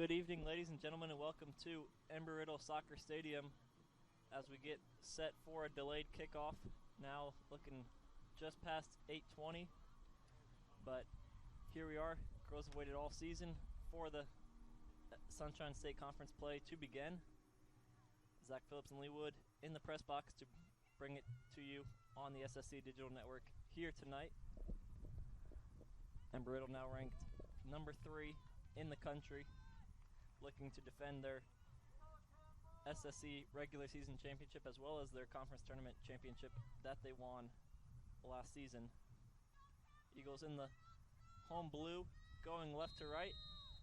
Good evening, ladies and gentlemen, and welcome to Embry Riddle Soccer Stadium as we get set for a delayed kickoff. Now looking just past 8:20, but here we are. Girls have waited all season for the Sunshine State Conference play to begin. Zach Phillips and Lee Wood in the press box to bring it to you on the SSC Digital Network here tonight. Embry Riddle now ranked number 3 in the country, looking to defend their SSC regular season championship as well as their conference tournament championship that they won last season. Eagles in the home blue going left to right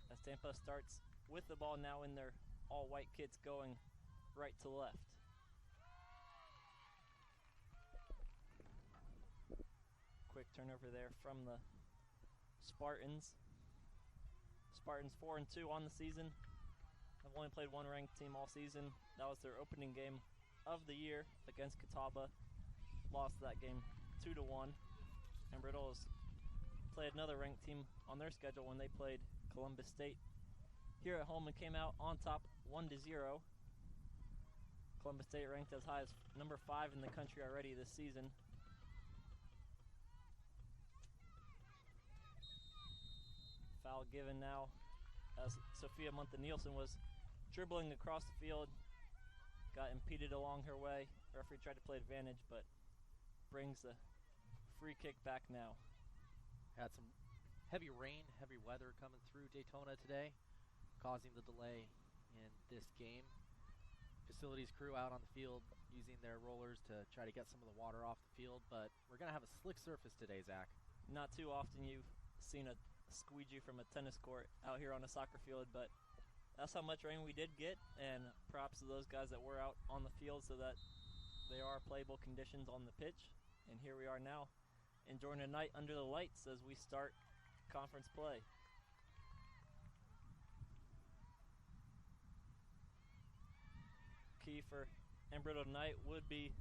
as Tampa starts with the ball now in their all-white kits going right to left. Quick turnover there from the Spartans. Spartans 4-2 on the season. Have only played one ranked team all season. That was their opening game of the year against Catawba. Lost that game 2-1. And Riddle has played another ranked team on their schedule when they played Columbus State here at home and came out on top 1-0. Columbus State ranked as high as number 5 in the country already this season. Foul given now as Sophia Muntha-Nielsen was dribbling across the field, got impeded along her way. The referee tried to play advantage, but brings the free kick back now. Had some heavy rain, heavy weather coming through Daytona today, causing the delay in this game. Facilities crew out on the field using their rollers to try to get some of the water off the field, but we're going to have a slick surface today, Zach. Not too often you've seen a squeegee from a tennis court out here on a soccer field, but that's how much rain we did get, and props to those guys that were out on the field so that they are playable conditions on the pitch. And here we are now enjoying a night under the lights as we start conference play. Key for Embry Riddle tonight would be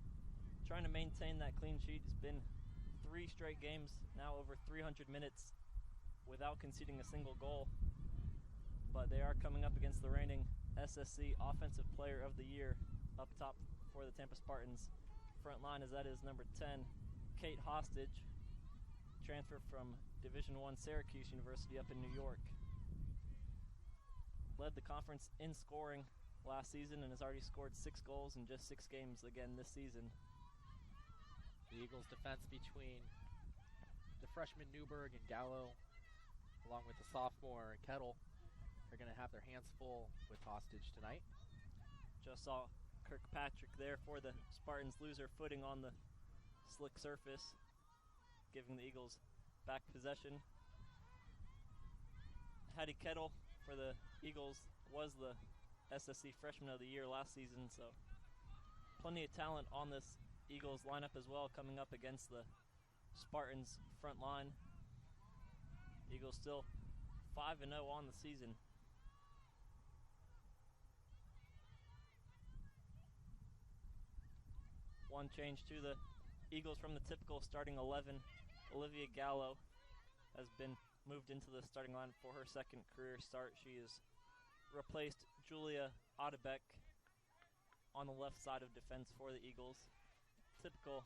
trying to maintain that clean sheet. It's been 3 straight games now over 300 minutes without conceding a single goal, but they are coming up against the reigning SSC Offensive Player of the Year up top for the Tampa Spartans. Front line as that is number 10, Kate Hostage, transfer from Division I Syracuse University up in New York. Led the conference in scoring last season and has already scored 6 goals in just 6 games again this season. The Eagles' defense between the freshman Newberg and Gallo, along with the sophomore Kettle, are going to have their hands full with Hostage tonight. Just saw Kirkpatrick there for the Spartans lose their footing on the slick surface, giving the Eagles back possession. Hattie Kettle for the Eagles was the SSC Freshman of the Year last season, so plenty of talent on this Eagles lineup as well, coming up against the Spartans front line. Eagles still 5-0 on the season. One change to the Eagles from the typical starting 11. Olivia Gallo has been moved into the starting line for her second career start. She has replaced Julia Odebeck on the left side of defense for the Eagles. The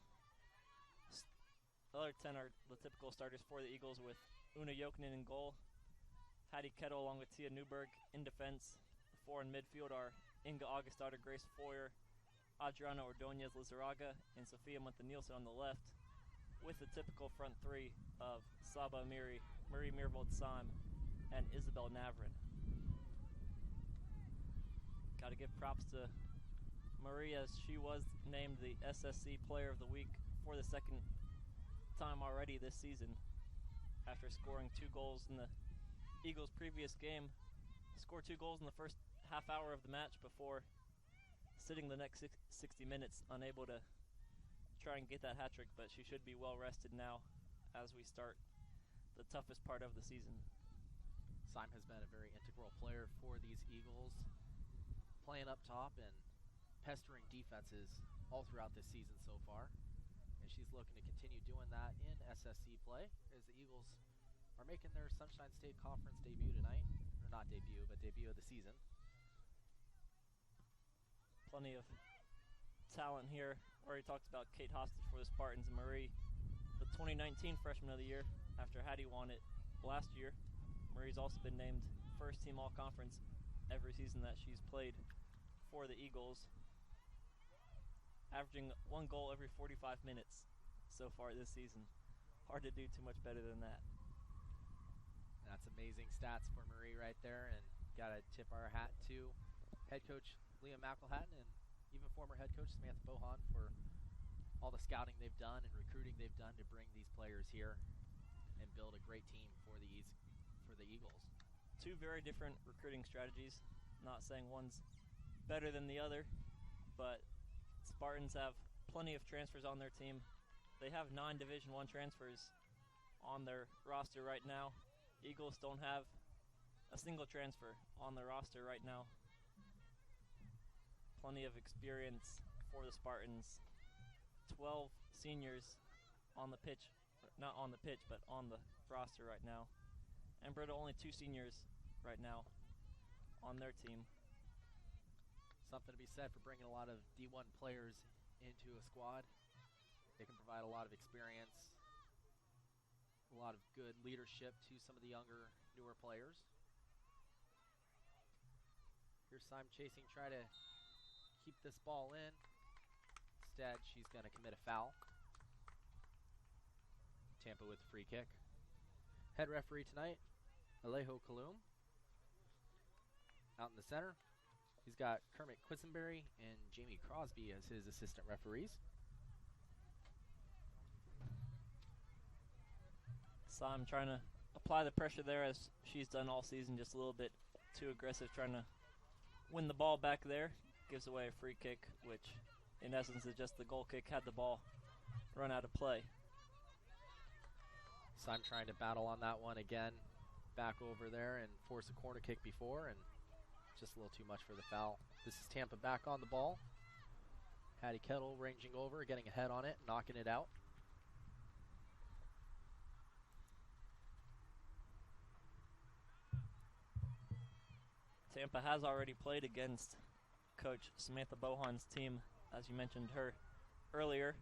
other 10 are the typical starters for the Eagles, with Una Jokinen in goal, Hattie Kettle along with Tia Newberg in defense. The 4 in midfield are Inga Augustada, Grace Foyer, Adriana Ordonez Lizarraga, and Sophia Muntha-Nielsen on the left, with the typical front 3 of Saba Amiri, Marie Mirvold-Sam, and Isabel Navrin. Got to give props to Marie as she was named the SSC Player of the Week for the second time already this season, after scoring 2 goals in the Eagles' previous game. Scored 2 goals in the first half hour of the match before sitting the next 60 minutes, unable to try and get that hat trick, but she should be well rested now as we start the toughest part of the season. Syme has been a very integral player for these Eagles, playing up top and pestering defenses all throughout this season so far. And she's looking to continue doing that in SSC play as the Eagles are making their Sunshine State Conference debut tonight. not debut, but debut of the season. Plenty of talent here. Already talked about Kate Hostage for the Spartans, and Marie, the 2019 Freshman of the Year, after Hattie won it last year. Marie's also been named first team all-conference every season that she's played for the Eagles, averaging 1 goal every 45 minutes so far this season. Hard to do too much better than that. That's amazing stats for Marie right there, and got to tip our hat to head coach Liam McElhatton and even former head coach Samantha Bohan for all the scouting they've done and recruiting they've done to bring these players here and build a great team for the Eagles. Two very different recruiting strategies. Not saying one's better than the other, but Spartans have plenty of transfers on their team. They have 9 Division I transfers on their roster right now. Eagles don't have a single transfer on their roster right now. Plenty of experience for the Spartans. 12 seniors on the pitch, not on the pitch, but on the roster right now. And Riddle only 2 seniors right now on their team. Something to be said for bringing a lot of D1 players into a squad. They can provide a lot of experience, a lot of good leadership to some of the younger, newer players. Here's Syme chasing, try to keep this ball in. Instead, she's going to commit a foul. Tampa with the free kick. Head referee tonight, Alejo Kalum. Out in the center, he's got Kermit Quisenberry and Jamie Crosby as his assistant referees. Syme trying to apply the pressure there as she's done all season, just a little bit too aggressive, trying to win the ball back there. Gives away a free kick, which in essence is just the goal kick had the ball run out of play. Syme trying to battle on that one again, back over there and force a corner kick before, and just a little too much for the foul. This is Tampa back on the ball. Hattie Kettle ranging over, getting a head on it, knocking it out. Tampa has already played against Coach Samantha Bohan's team, as you mentioned her earlier,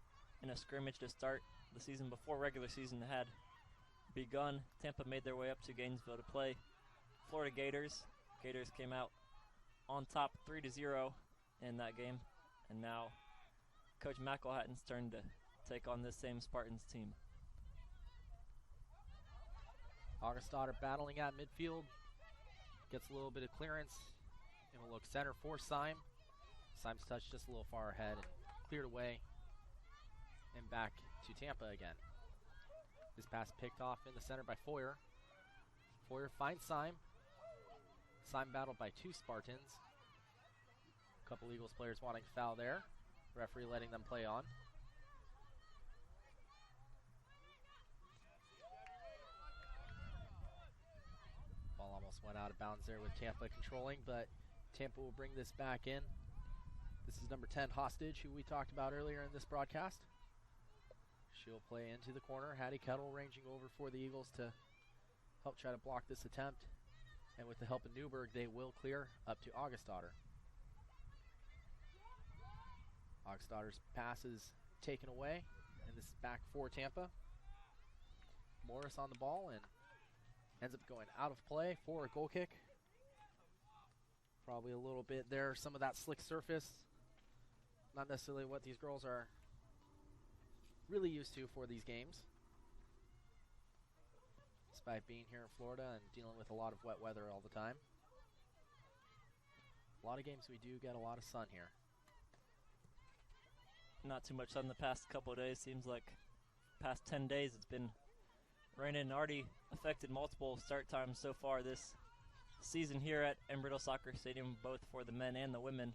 in a scrimmage to start the season before regular season had begun. Tampa made their way up to Gainesville to play Florida Gators. Gators came out on top 3-0 in that game, and now Coach McElhatton's turn to take on this same Spartans team. Augustador battling at midfield, gets a little bit of clearance, and will look center for Syme. Syme's touch just a little far ahead and cleared away, and back to Tampa again. This pass picked off in the center by Foyer. Foyer finds Syme. Syme battled by 2 Spartans. A couple Eagles players wanting to foul there. Referee letting them play on. Ball almost went out of bounds there with Tampa controlling, but Tampa will bring this back in. This is number 10, Hostage, who we talked about earlier in this broadcast. She'll play into the corner. Hattie Kettle ranging over for the Eagles to help try to block this attempt. And with the help of Newberg, they will clear up to Augustador. Augustador's pass is taken away, and this is back for Tampa. Morris on the ball and ends up going out of play for a goal kick. Probably a little bit there, some of that slick surface. Not necessarily what these girls are really used to for these games, despite being here in Florida and dealing with a lot of wet weather all the time. A lot of games we do get a lot of sun here. Not too much sun the past couple of days. Seems like past 10 days it's been raining. Already affected multiple start times so far this season here at Embry Soccer Stadium, both for the men and the women.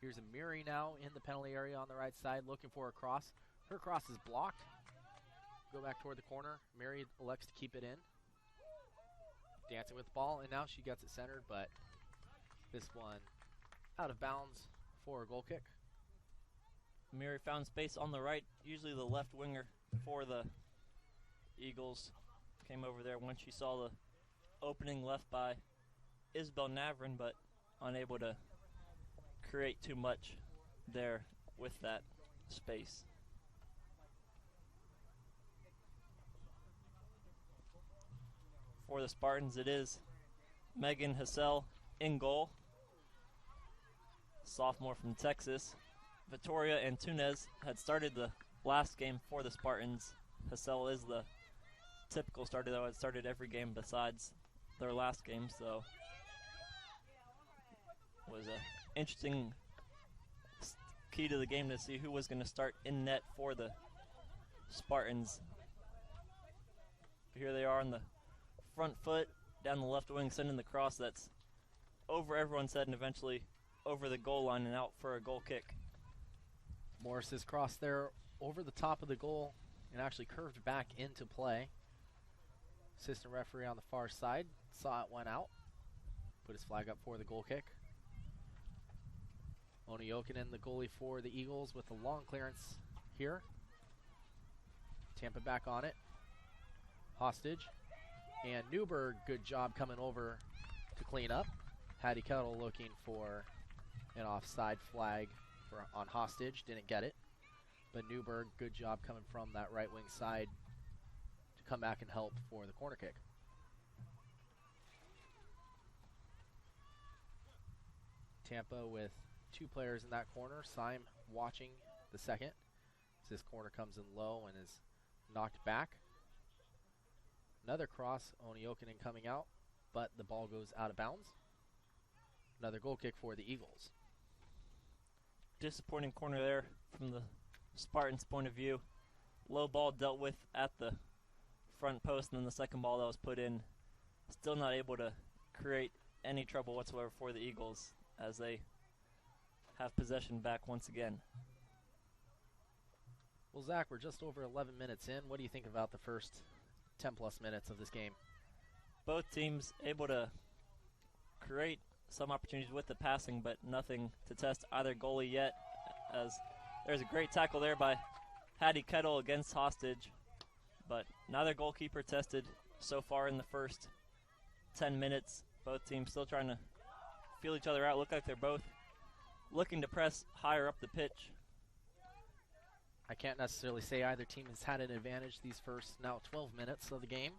Here's Embry now in the penalty area on the right side, looking for a cross. Her cross is blocked. Go back toward the corner. Mary elects to keep it in. Dancing with the ball, and now she gets it centered, but this one out of bounds for a goal kick. Mary found space on the right, usually the left winger for the Eagles. Came over there when she saw the opening left by Isabel Navrin, but unable to create too much there with that space. For the Spartans, it is Megan Hassell in goal, sophomore from Texas. Victoria Antunes had started the last game for the Spartans. Hassell is the typical starter, though. It started every game besides their last game, so it was an interesting key to the game to see who was going to start in net for the Spartans. Here they are on the front foot, down the left wing, sending the cross that's over everyone's head and eventually over the goal line and out for a goal kick. Morris's cross there over the top of the goal and actually curved back into play. Assistant referee on the far side saw it went out, put his flag up for the goal kick. Oni Jokinen, the goalie for the Eagles, with a long clearance here. Tampa back on it. Hostage. And Newberg, good job coming over to clean up. Hattie Kettle looking for an offside flag on Hostage. Didn't get it. But Newberg, good job coming from that right wing side to come back and help for the corner kick. Tampa with 2 players in that corner. Syme watching the second as this corner comes in low and is knocked back. Another cross, Oni Jokinen coming out, but the ball goes out of bounds. Another goal kick for the Eagles. Disappointing corner there from the Spartans' point of view. Low ball dealt with at the front post, and then the second ball that was put in, still not able to create any trouble whatsoever for the Eagles as they have possession back once again. Well, Zach, we're just over 11 minutes in. What do you think about the first 10-plus minutes of this game? Both teams able to create some opportunities with the passing, but nothing to test either goalie yet, as there's a great tackle there by Hattie Kettle against Hostage, but neither goalkeeper tested so far in the first 10 minutes. Both teams still trying to feel each other out. Look like they're both looking to press higher up the pitch. I can't necessarily say either team has had an advantage these first now 12 minutes of the game.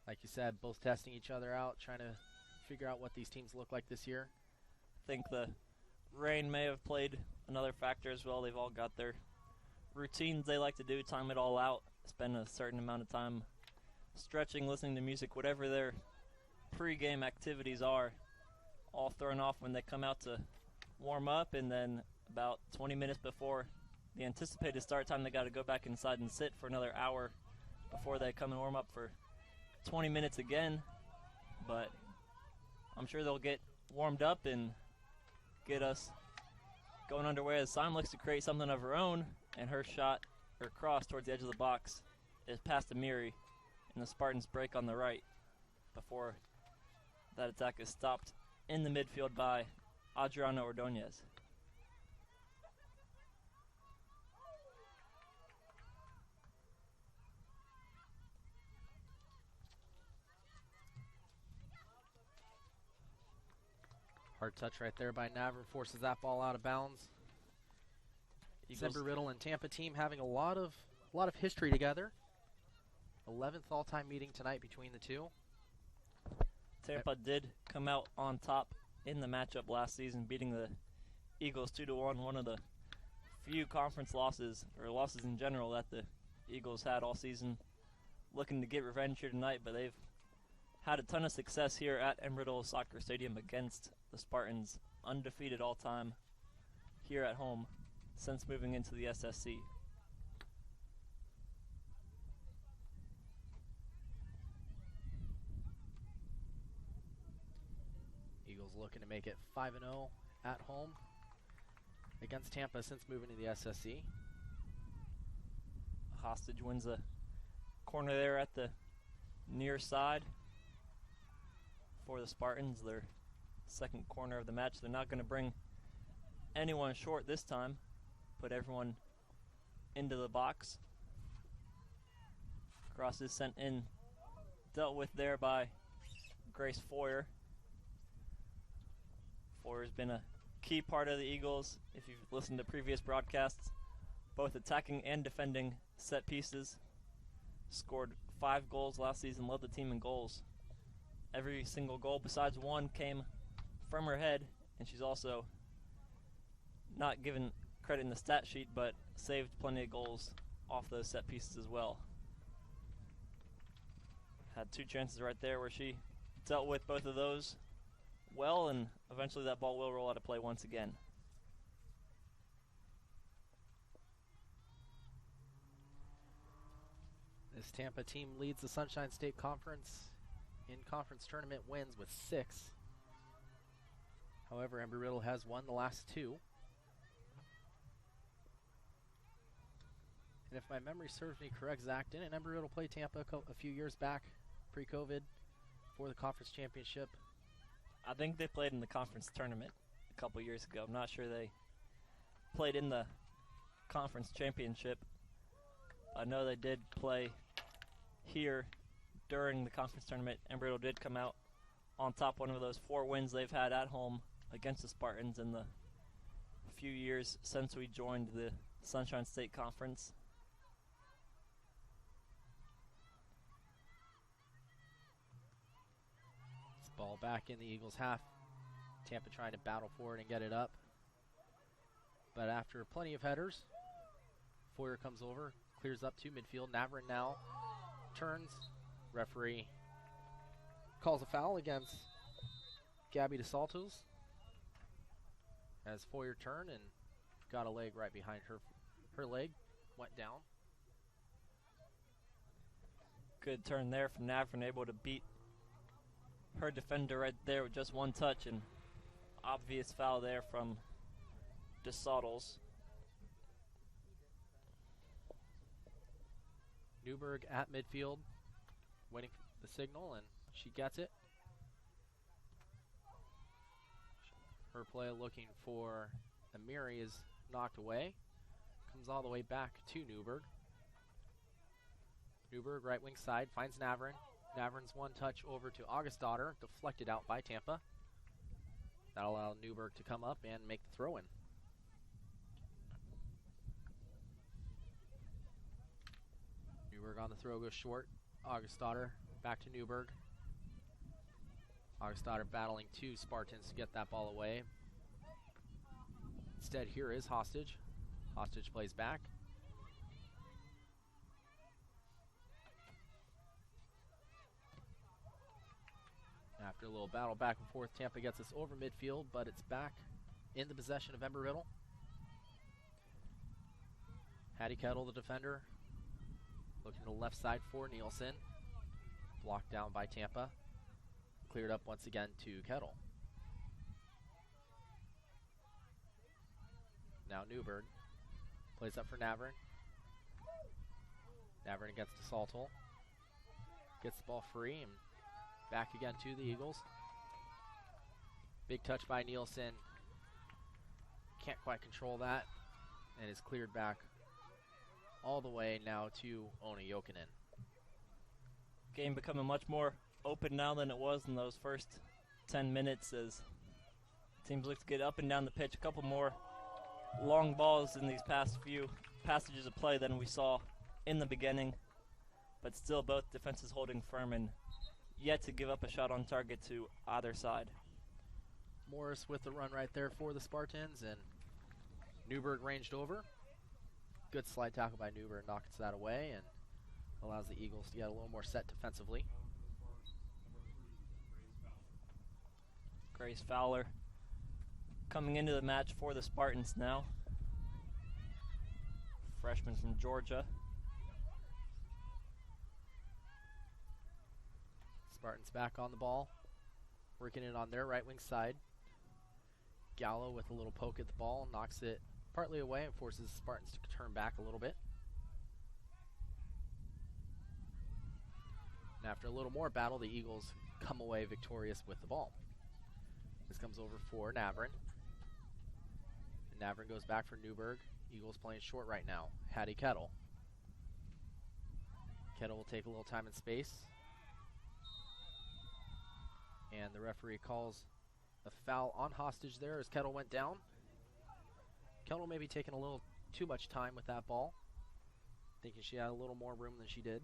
Like you said, both testing each other out, trying to figure out what these teams look like this year. I think the rain may have played another factor as well. They've all got their routines they like to do, time it all out, spend a certain amount of time stretching, listening to music, whatever their pre-game activities are, all thrown off when they come out to warm up, and then about 20 minutes before the anticipated start time, they got to go back inside and sit for another hour before they come and warm up for 20 minutes again. But I'm sure they'll get warmed up and get us going underway as Syme looks to create something of her own, and her shot, her cross towards the edge of the box is past Embry, and the Spartans break on the right before that attack is stopped in the midfield by Adriana Ordonez. Hard touch right there by Navrin, forces that ball out of bounds. Embry, Riddle, and Tampa team having a lot of history together. 11th all-time meeting tonight between the two. Tampa did come out on top in the matchup last season, beating the Eagles 2-1. One of the few conference losses, or losses in general, that the Eagles had all season. Looking to get revenge here tonight, but they've had a ton of success here at Embry Soccer Stadium against the Spartans, undefeated all-time here at home since moving into the SSC. Eagles looking to make it 5-0 at home against Tampa since moving to the SSC. Hostage wins a corner there at the near side for the Spartans, their second corner of the match. They're not going to bring anyone short this time. Put everyone into the box. Cross is sent in, dealt with there by Grace Foyer. Foyer's been a key part of the Eagles. If you've listened to previous broadcasts, both attacking and defending set pieces. Scored 5 goals last season, led the team in goals. Every single goal besides one came from her head, and she's also not given credit in the stat sheet, but saved plenty of goals off those set pieces as well. Had 2 chances right there where she dealt with both of those well, and eventually that ball will roll out of play once again. This Tampa team leads the Sunshine State Conference in conference tournament wins with 6. However, Embry Riddle has won the last 2. And if my memory serves me correct, Zach, didn't Embry Riddle play Tampa a few years back, pre-COVID, for the conference championship? I think they played in the conference tournament a couple years ago. I'm not sure they played in the conference championship. I know they did play here during the conference tournament. Embry Riddle did come out on top, one of those 4 wins they've had at home against the Spartans in the few years since we joined the Sunshine State Conference. This ball back in the Eagles' half. Tampa trying to battle for it and get it up. But after plenty of headers, Foyer comes over, clears up to midfield. Navarone now turns. Referee calls a foul against Gabby DeSaltos as Foyer turned and got a leg right behind her. Her leg went down. Good turn there from Navarone, able to beat her defender right there with just 1 touch, and obvious foul there from DeSaltos. Newberg at midfield, waiting for the signal, and she gets it. Her play looking for Embry is knocked away. Comes all the way back to Newberg. Newberg, right wing side, finds Navarone. Navarone's 1 touch over to Augustdottir, deflected out by Tampa. That'll allow Newberg to come up and make the throw-in. Newberg on the throw goes short. Augustdottir back to Newberg. Augustdottir battling 2 Spartans to get that ball away. Instead, here is Hostage. Hostage plays back. After a little battle back and forth, Tampa gets us over midfield, but it's back in the possession of Embry Riddle. Hattie Kettle, the defender, looking to the left side for Nielsen. Blocked down by Tampa. Cleared up once again to Kettle. Now Newberg plays up for Navarone. Navarone against DeSalto. Gets the ball free and back again to the Eagles. Big touch by Nielsen. Can't quite control that. And is cleared back all the way now to Ona Jokinen. Game becoming much more open now than it was in those first 10 minutes as teams look to get up and down the pitch. A couple more long balls in these past few passages of play than we saw in the beginning, but still both defenses holding firm and yet to give up a shot on target to either side. Morris with the run right there for the Spartans, and Newberg ranged over. Good slide tackle by Newberg, knocks that away and allows the Eagles to get a little more set defensively. Grace Fowler coming into the match for the Spartans now. Freshman from Georgia. Spartans back on the ball, working it on their right wing side. Gallo with a little poke at the ball, knocks it partly away and forces the Spartans to turn back a little bit. And after a little more battle, the Eagles come away victorious with the ball. This comes over for Navarone. And Navarone goes back for Newberg. Eagles playing short right now. Hattie Kettle. Kettle will take a little time and space. And the referee calls a foul on Hostage there as Kettle went down. Kettle maybe taking a little too much time with that ball, thinking she had a little more room than she did.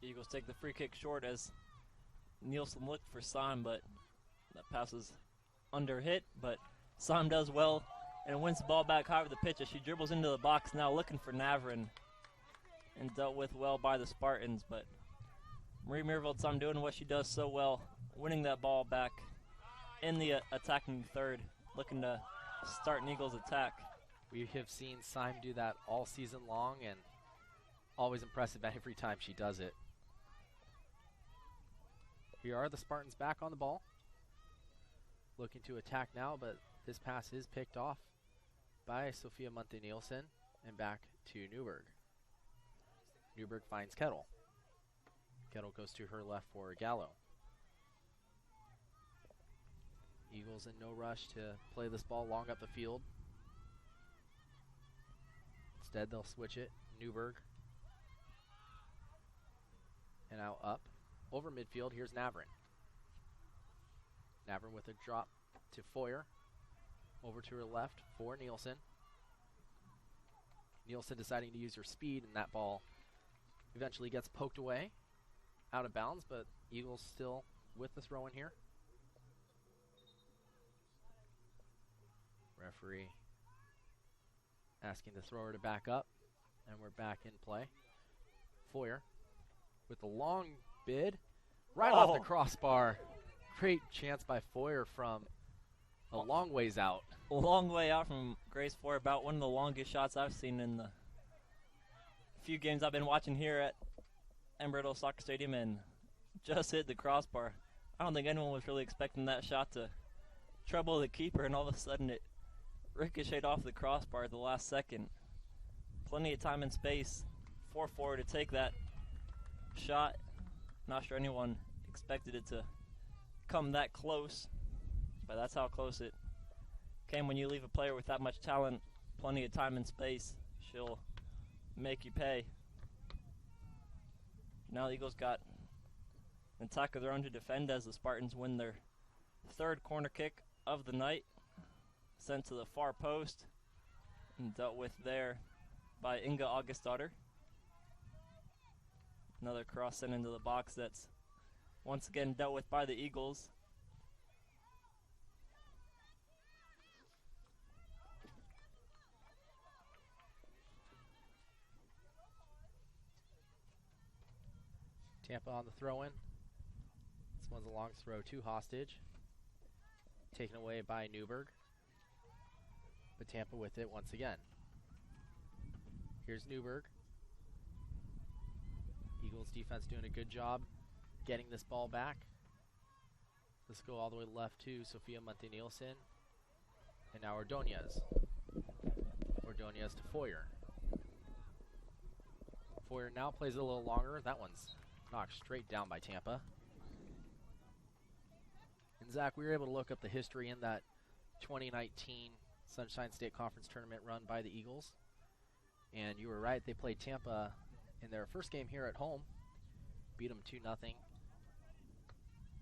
Eagles take the free kick short as Nielsen looked for Sam, but that pass was under hit. But Sam does well and wins the ball back high with the pitch as she dribbles into the box now looking for Navarin, and dealt with well by the Spartans. But Marie Mirvold doing what she does so well, winning that ball back in the attacking third, looking to start an Eagles attack. We have seen Syme do that all season long, and always impressive every time she does it. Here are the Spartans back on the ball, looking to attack now, but this pass is picked off by Sophia Monte-Nielsen and back to Newberg. Newberg finds Kettle. Kettle goes to her left for Gallo. Eagles in no rush to play this ball long up the field. Instead, they'll switch it. Newberg. And out up. Over midfield, here's Navarin. Navarin with a drop to Foyer. Over to her left for Nielsen. Nielsen deciding to use her speed, and that ball eventually gets poked away. Out of bounds, but Eagles still with the throw in here. Referee asking the thrower to back up, and we're back in play. Foyer with the long bid right off the crossbar. Great chance by Foyer from a long ways out. A long way out from Grace Foyer, about one of the longest shots I've seen in the few games I've been watching here at Embry Soccer Stadium, and just hit the crossbar. I don't think anyone was really expecting that shot to trouble the keeper, and all of a sudden it ricocheted off the crossbar at the last second. Plenty of time and space for Foyer to take that shot. Not sure anyone expected it to come that close, but that's how close it came. When you leave a player with that much talent, plenty of time and space, she'll make you pay. Now the Eagles got an attack of their own to defend as the Spartans win their third corner kick of the night. Sent to the far post and dealt with there by Inga Augustdottir. Another cross sent into the box that's once again dealt with by the Eagles. Tampa on the throw-in. This one's a long throw to Hostage. Taken away by Newberg. But Tampa with it once again. Here's Newberg. Eagles defense doing a good job getting this ball back. Let's go all the way left to Sophia Monte-Nielsen. And now Ordonez. Ordonez to Foyer. Foyer now plays it a little longer. That one's knocked straight down by Tampa. And Zach, we were able to look up the history in that 2019 Sunshine State Conference tournament run by the Eagles. And you were right, they played Tampa in their first game here at home. Beat them 2-0.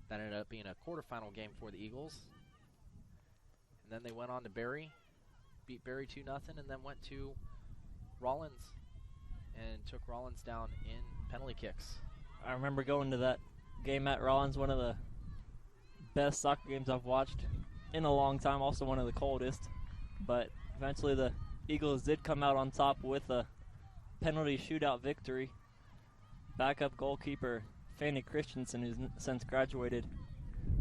That ended up being a quarterfinal game for the Eagles. And then they went on to Barry, beat Barry 2-0, and then went to Rollins and took Rollins down in penalty kicks. I remember going to that game at Rollins, one of the best soccer games I've watched in a long time, also one of the coldest. But eventually the Eagles did come out on top with a penalty shootout victory. Backup goalkeeper Fanny Christensen, who's since graduated,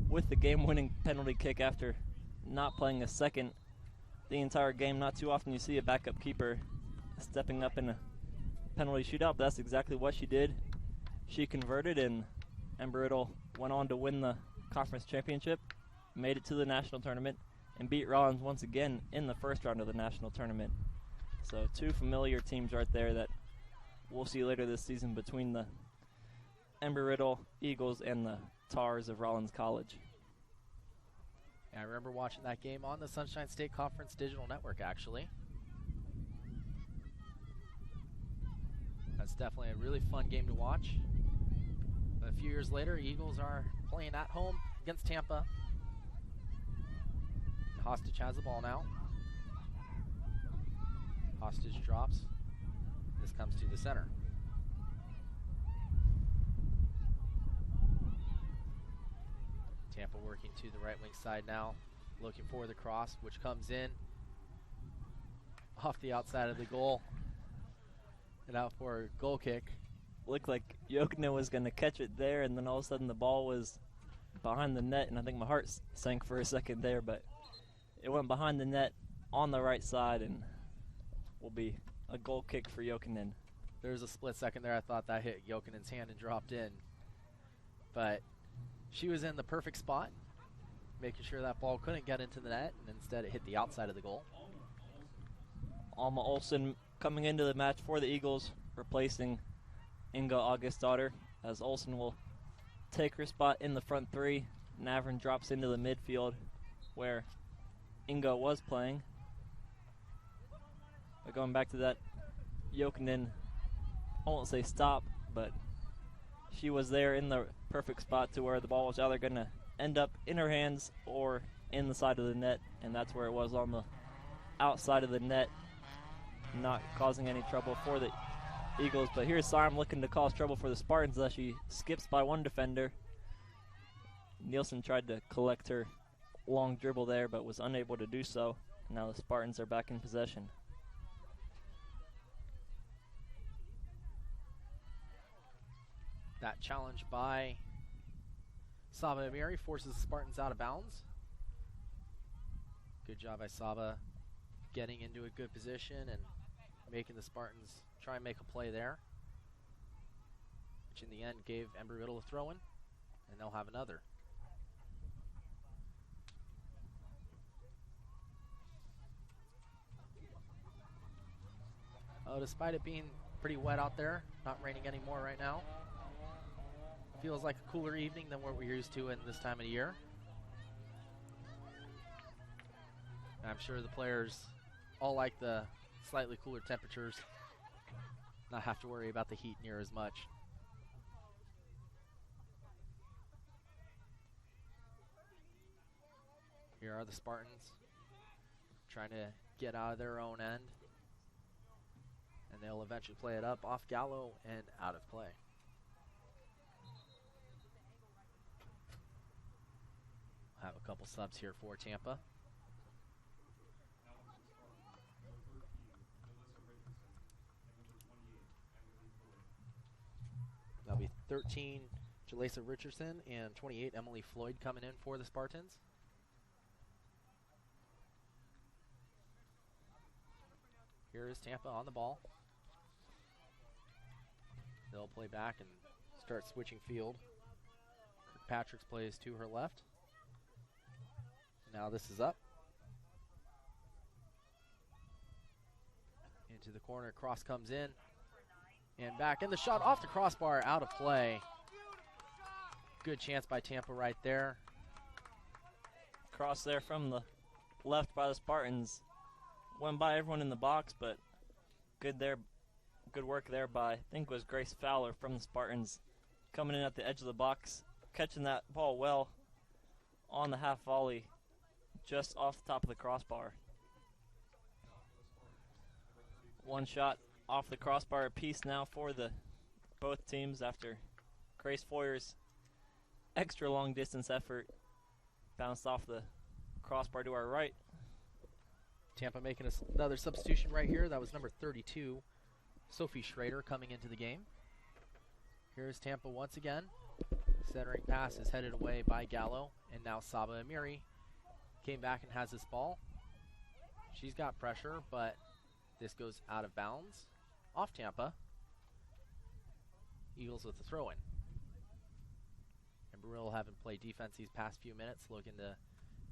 with the game-winning penalty kick after not playing a second the entire game. Not too often you see a backup keeper stepping up in a penalty shootout, but that's exactly what she did. She converted, and Embry went on to win the conference championship, made it to the national tournament, and beat Rollins once again in the first round of the national tournament. So two familiar teams right there that we'll see later this season between the Embry-Riddle Eagles and the Tars of Rollins College. I remember watching that game on the Sunshine State Conference Digital Network, actually. That's definitely a really fun game to watch. But a few years later, Eagles are playing at home against Tampa. Hostage has the ball now. Hostage drops. This comes to the center. Tampa working to the right wing side now, looking for the cross, which comes in off the outside of the goal and out for a goal kick. Looked like Jokinen was going to catch it there, and then all of a sudden the ball was behind the net, and I think my heart sank for a second there, but it went behind the net on the right side and will be a goal kick for Jokinen. There was a split second there. I thought that hit Jokinen's hand and dropped in. But she was in the perfect spot, making sure that ball couldn't get into the net, and instead it hit the outside of the goal. Alma Olsen coming into the match for the Eagles, replacing Inga Augustdottir, as Olsen will take her spot in the front three. Navran drops into the midfield where Inga was playing. But going back to that, Jokinen, I won't say stop, but she was there in the perfect spot to where the ball was either going to end up in her hands or in the side of the net, and that's where it was, on the outside of the net, not causing any trouble for the Eagles. But here's Sarm looking to cause trouble for the Spartans as she skips by one defender. Nielsen tried to collect her long dribble there but was unable to do so. Now the Spartans are back in possession. That challenge by Saba Amiri forces the Spartans out of bounds. Good job by Saba getting into a good position and making the Spartans try and make a play there, which in the end gave Embry Riddle a throw-in, and they'll have another. Oh, despite it being pretty wet out there, not raining anymore right now, feels like a cooler evening than what we're used to in this time of year. I'm sure the players all like the slightly cooler temperatures, not have to worry about the heat near as much. Here are the Spartans trying to get out of their own end, and they'll eventually play it up off Gallo and out of play. Have a couple subs here for Tampa. That'll be 13 Jalesa Richardson and 28 Emily Floyd coming in for the Spartans. Here is Tampa on the ball. They'll play back and start switching field. Kirkpatrick's plays to her left. Now this is up. Into the corner, cross comes in. And back, and the shot off the crossbar, out of play. Good chance by Tampa right there. Cross there from the left by the Spartans. Went by everyone in the box, but good work there by, I think it was Grace Fowler from the Spartans, coming in at the edge of the box, catching that ball well on the half volley, just off the top of the crossbar. One shot off the crossbar apiece now for both teams after Grace Foyer's extra long distance effort bounced off the crossbar to our right. Tampa making another substitution right here. That was number 32, Sophie Schrader, coming into the game. Here's Tampa once again. Centering pass is headed away by Gallo, and now Saba Amiri came back and has this ball. She's got pressure, but this goes out of bounds. Off Tampa. Eagles with the throw-in. Embry Riddle having played defense these past few minutes, looking to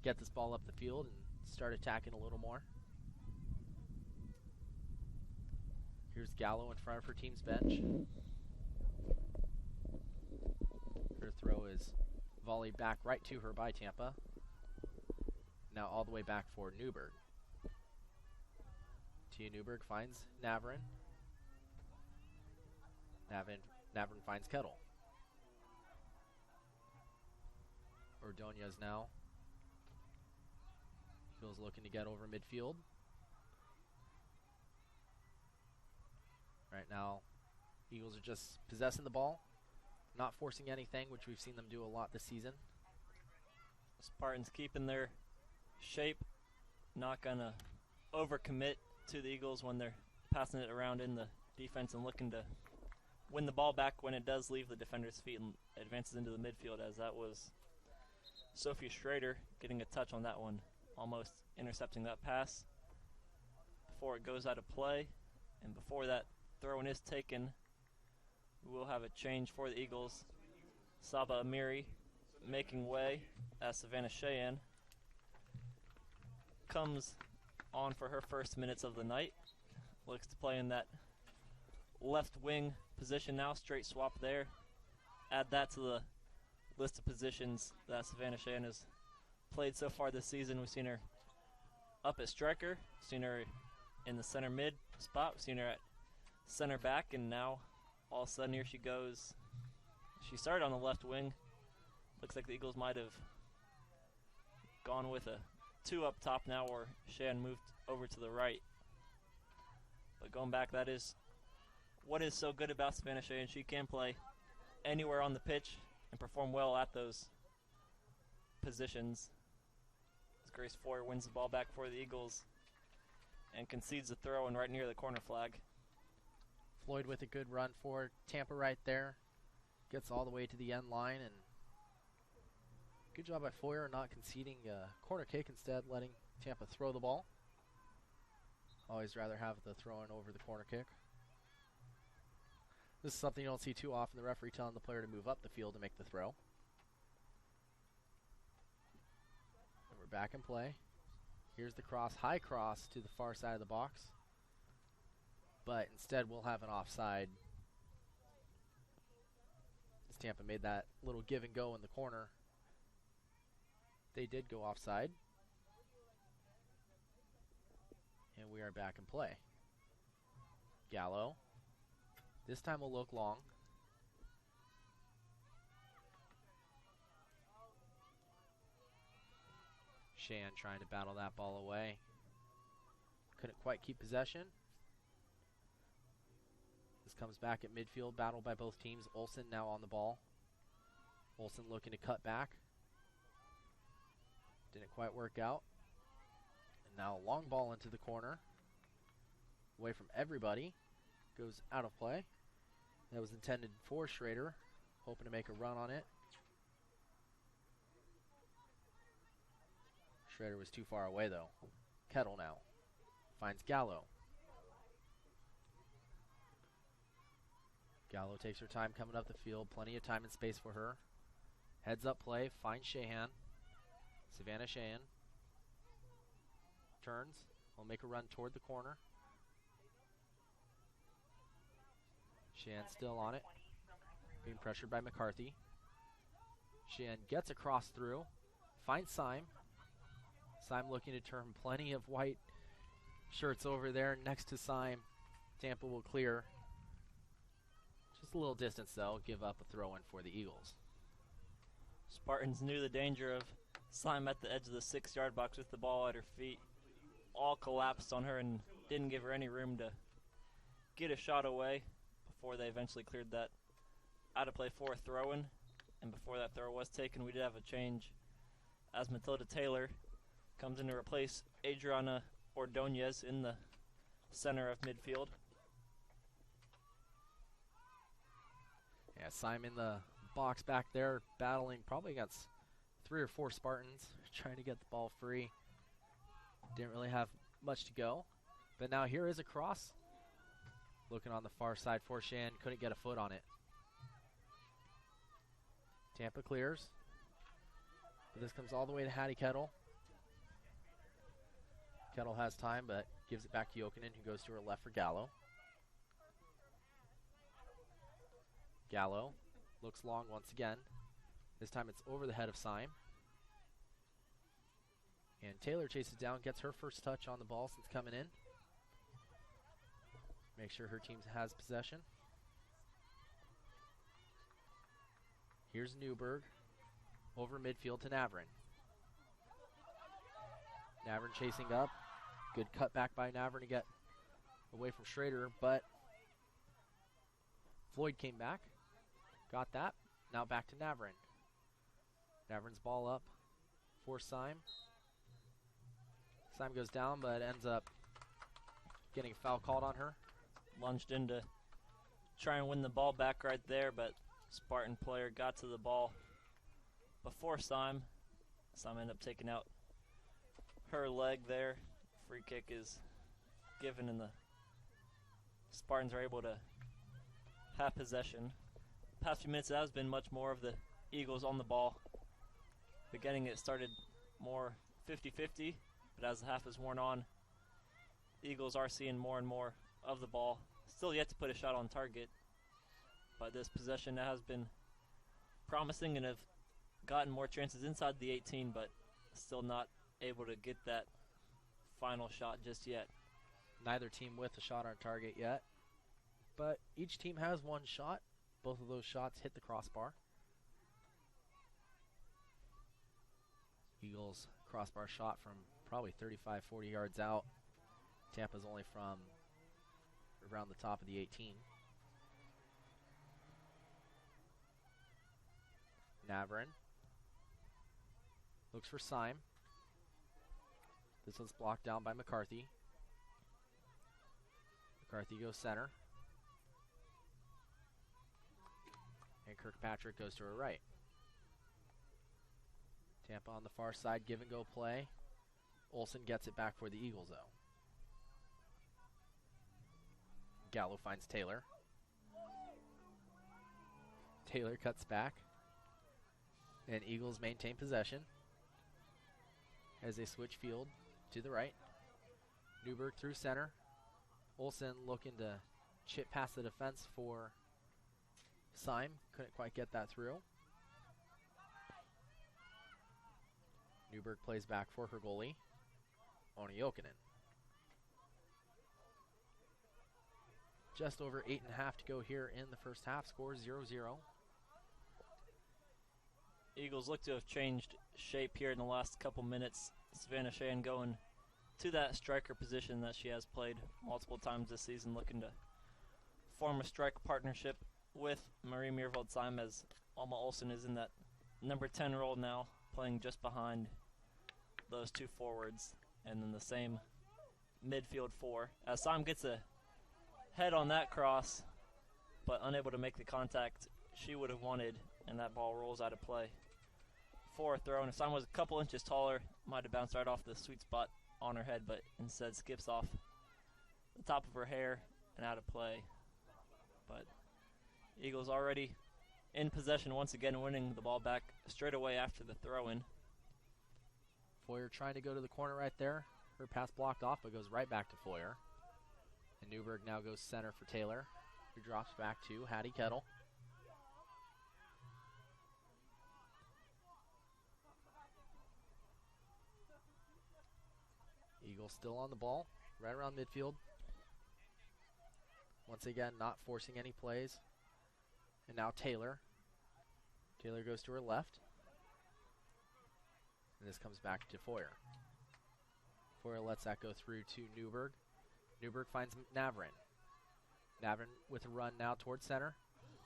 get this ball up the field and start attacking a little more. Here's Gallo in front of her team's bench. Her throw is volleyed back right to her by Tampa. Now all the way back for Newberg. Tia Newberg finds Navarin. Navarin finds Kettle. Ordonez now. Eagles looking to get over midfield. Right now, Eagles are just possessing the ball, not forcing anything, which we've seen them do a lot this season. Spartans keeping their shape, not going to overcommit to the Eagles when they're passing it around in the defense and looking to win the ball back when it does leave the defender's feet and advances into the midfield, as that was Sophie Schrader getting a touch on that one, almost intercepting that pass before it goes out of play. And before that throw-in is taken, we will have a change for the Eagles. Saba Amiri making way as Savannah Cheyenne comes on for her first minutes of the night. Looks to play in that left wing position now, straight swap there. Add that to the list of positions that Savannah Cheyenne has played so far this season. We've seen her up at striker, seen her in the center mid spot, we've seen her at center back, and now all of a sudden here she goes. She started on the left wing. Looks like the Eagles might have gone with a 2 up top now, where Cheyenne moved over to the right. But going back, that is what is so good about Savannah Cheyenne. She can play anywhere on the pitch and perform well at those positions. As Grace Foyer wins the ball back for the Eagles and concedes the throw in right near the corner flag. Floyd with a good run for Tampa right there. Gets all the way to the end line, and good job by Foyer not conceding a corner kick, instead letting Tampa throw the ball. Always rather have the throw in over the corner kick. This is something you don't see too often, the referee telling the player to move up the field to make the throw. And we're back in play. Here's the cross, high cross to the far side of the box. But instead we'll have an offside, as Tampa made that little give and go in the corner. They did go offside. And we are back in play. Gallo. This time we'll look long. Shan trying to battle that ball away. Couldn't quite keep possession. This comes back at midfield, battled by both teams. Olsen now on the ball. Olsen looking to cut back. Didn't quite work out. And now a long ball into the corner. Away from everybody. Goes out of play. That was intended for Schrader. Hoping to make a run on it. Schrader was too far away though. Kettle now finds Gallo. Gallo takes her time coming up the field. Plenty of time and space for her. Heads up play. Finds Shahan. Savannah Cheyenne turns. Will make a run toward the corner. Cheyenne still on it. Being pressured by McCarthy. Cheyenne gets across through. Finds Syme. Syme looking to turn plenty of white shirts over there next to Syme. Tampa will clear. Just a little distance though. Give up a throw in for the Eagles. Spartans knew the danger of Syme at the edge of the 6-yard box with the ball at her feet. All collapsed on her and didn't give her any room to get a shot away before they eventually cleared that out of play for a throw-in. And before that throw was taken, we did have a change as Matilda Taylor comes in to replace Adriana Ordonez in the center of midfield. Yeah, Syme in the box back there, battling probably against 3 or 4 Spartans, trying to get the ball free. Didn't really have much to go. But now here is a cross. Looking on the far side for Shan, couldn't get a foot on it. Tampa clears. But this comes all the way to Hattie Kettle. Kettle has time, but gives it back to Jokinen, who goes to her left for Gallo. Gallo looks long once again. This time it's over the head of Syme. And Taylor chases down, gets her first touch on the ball since coming in. Make sure her team has possession. Here's Newberg over midfield to Navrin. Navrin chasing up. Good cutback by Navrin to get away from Schrader, but Floyd came back. Got that. Now back to Navrin. Navrin's ball up for Syme. Syme goes down, but ends up getting a foul called on her. Lunged in to try and win the ball back right there, but Spartan player got to the ball before Syme. Syme ended up taking out her leg there. Free kick is given, and the Spartans are able to have possession. The past few minutes, that has been much more of the Eagles on the ball. Beginning, it started more 50-50, but as the half has worn on, the Eagles are seeing more and more of the ball. Still yet to put a shot on target, but this possession has been promising and have gotten more chances inside the 18, but still not able to get that final shot just yet. Neither team with a shot on target yet, but each team has one shot. Both of those shots hit the crossbar. Eagles crossbar shot from probably 35-40 yards out. Tampa's only from around the top of the 18. Navrin looks for Syme. This one's blocked down by McCarthy. McCarthy goes center. And Kirkpatrick goes to her right. Tampa on the far side, give and go play. Olsen gets it back for the Eagles though. Gallo finds Taylor. Taylor cuts back. And Eagles maintain possession as they switch field to the right. Newberg through center. Olsen looking to chip past the defense for Syme. Couldn't quite get that through. Newberg plays back for her goalie, Oni Jokinen. Just over 8.5 to go here in the first half. Score 0-0. Eagles look to have changed shape here in the last couple minutes. Savannah Shan going to that striker position that she has played multiple times this season, looking to form a strike partnership with Marie Miervold-Syme, as Alma Olsen is in that number 10 role now, playing just behind those two forwards, and then the same midfield four. As Syme gets a head on that cross, but unable to make the contact she would have wanted, and that ball rolls out of play for a throw. And if Syme was a couple inches taller, might have bounced right off the sweet spot on her head, but instead skips off the top of her hair and out of play. But Eagles already in possession once again, winning the ball back straight away after the throw-in. Foyer trying to go to the corner right there. Her pass blocked off, but goes right back to Foyer. And Newberg now goes center for Taylor, who drops back to Hattie Kettle. Eagles still on the ball, right around midfield. Once again, not forcing any plays. And now Taylor. Taylor goes to her left. And this comes back to Foyer. Foyer lets that go through to Newberg. Newberg finds Navrin. Navrin with a run now towards center.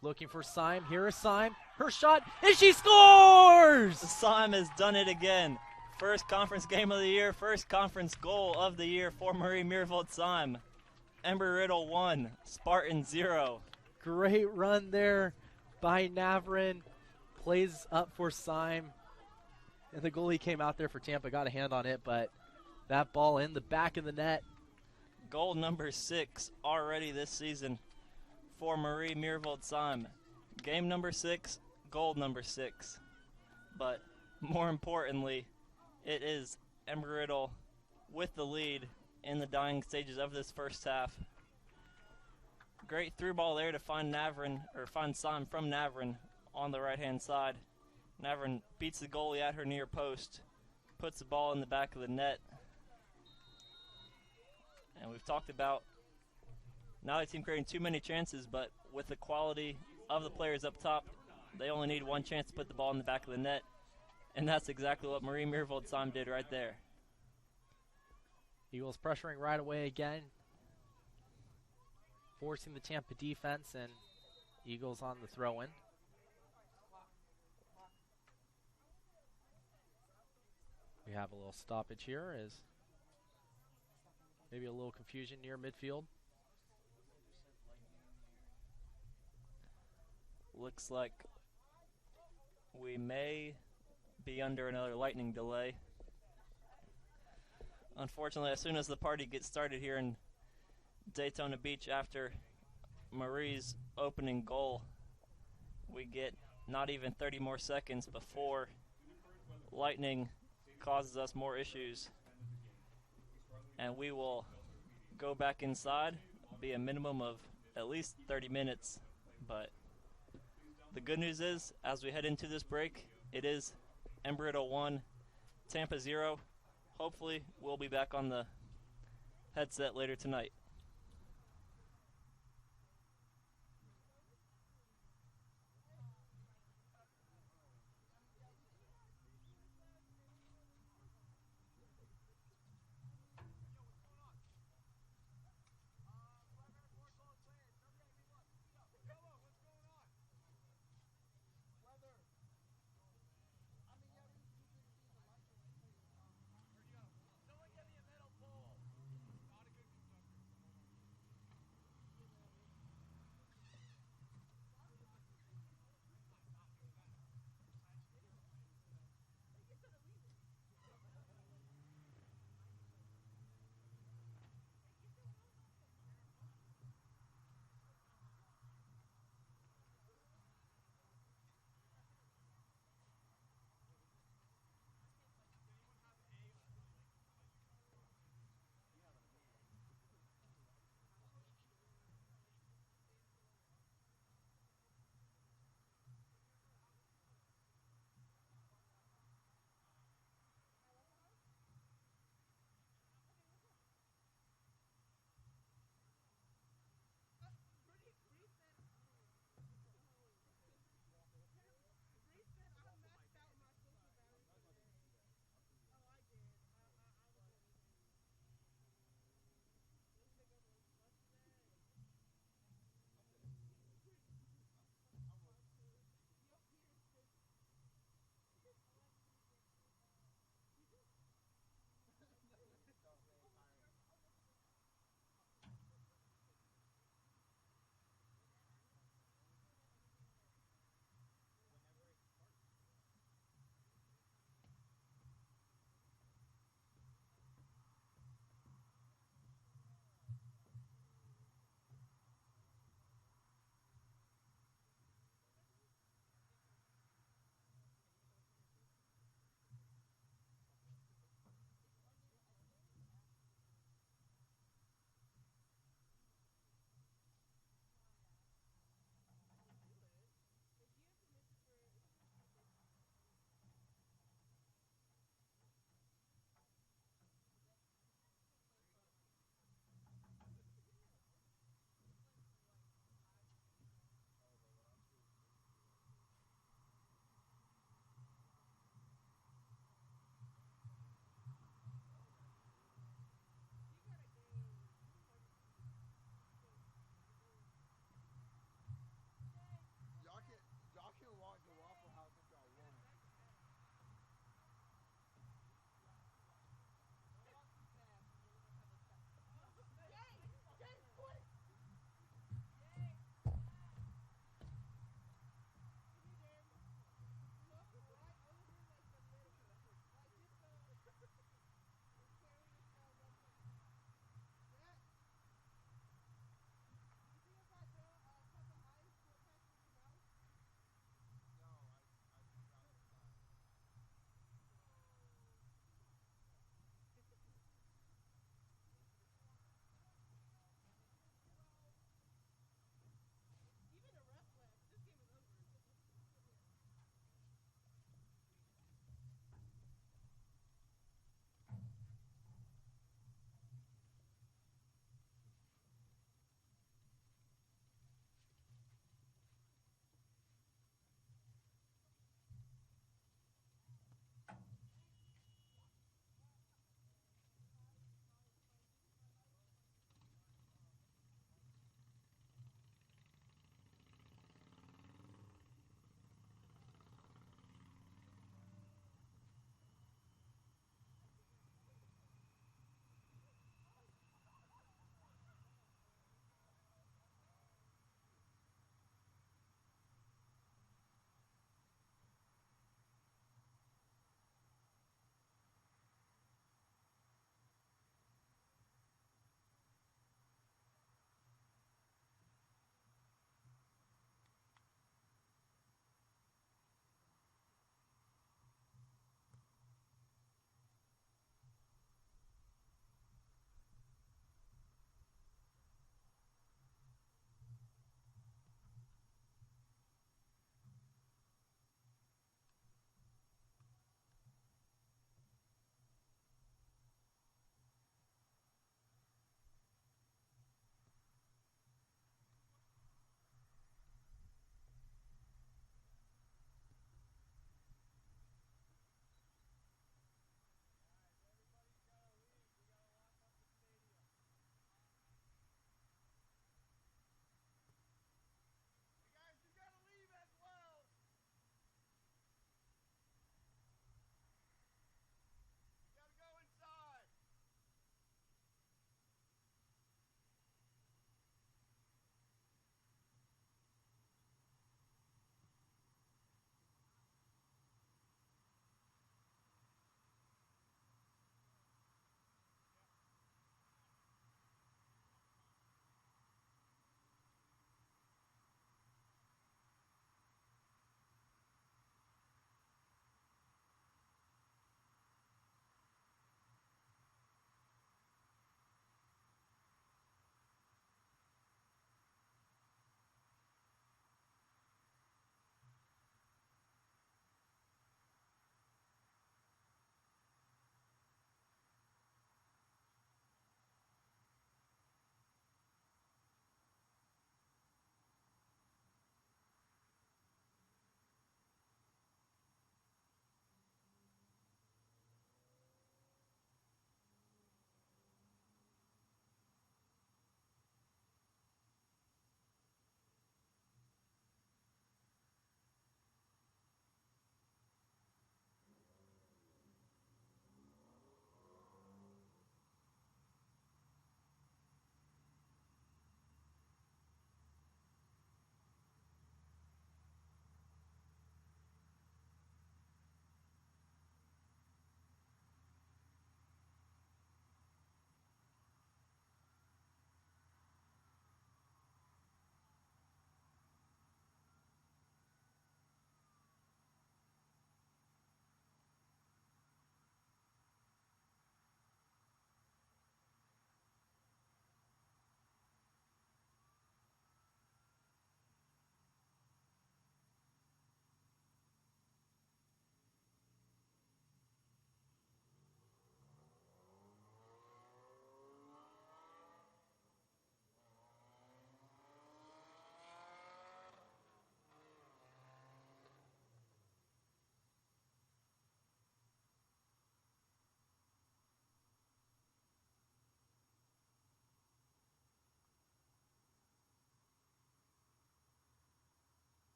Looking for Syme. Here is Syme. Her shot, and she scores! Syme has done it again. First conference game of the year, first conference goal of the year for Marie Miervold-Syme. Embry Riddle 1, Spartan 0. Great run there by Navrin. Plays up for Syme. And the goalie came out there for Tampa, got a hand on it, but that ball in the back of the net. Goal number 6 already this season for Marie Miervold-Syme. Game number 6, goal number 6. But more importantly, it is Embry Riddle with the lead in the dying stages of this first half. Great through ball there to find Syme from Navrin on the right-hand side. Navrin beats the goalie at her near post, puts the ball in the back of the net. And we've talked about not a team creating too many chances, but with the quality of the players up top, they only need one chance to put the ball in the back of the net. And that's exactly what Marie Mirvold-Sam did right there. Eagles pressuring right away again, forcing the Tampa defense, and Eagles on the throw-in. We have a little stoppage here as maybe a little confusion near midfield. Looks like we may be under another lightning delay. Unfortunately, as soon as the party gets started here in Daytona Beach after Marie's opening goal, we get not even 30 more seconds before lightning causes us more issues. And we will go back inside, be a minimum of at least 30 minutes. But the good news is, as we head into this break, it is Embry 1, Tampa 0. Hopefully, we'll be back on the headset later tonight.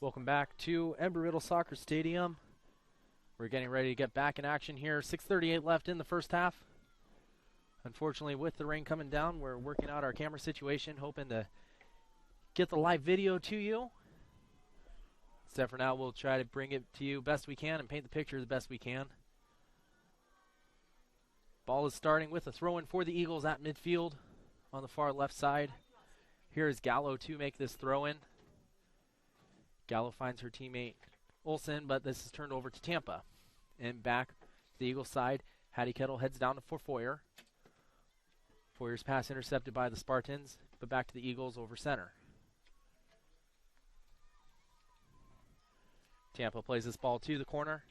Welcome back to Embry Riddle Soccer Stadium. We're getting ready to get back in action here. 6:38 left in the first half. Unfortunately, with the rain coming down, we're working out our camera situation, hoping to get the live video to you. Except for now, we'll try to bring it to you best we can and paint the picture the best we can. Ball is starting with a throw-in for the Eagles at midfield on the far left side. Here is Gallo to make this throw-in. Gallo finds her teammate Olsen, but this is turned over to Tampa. And back to the Eagles side, Hattie Kettle heads down for Foyer. Foyer's pass intercepted by the Spartans, but back to the Eagles over center. Tampa plays this ball to the corner.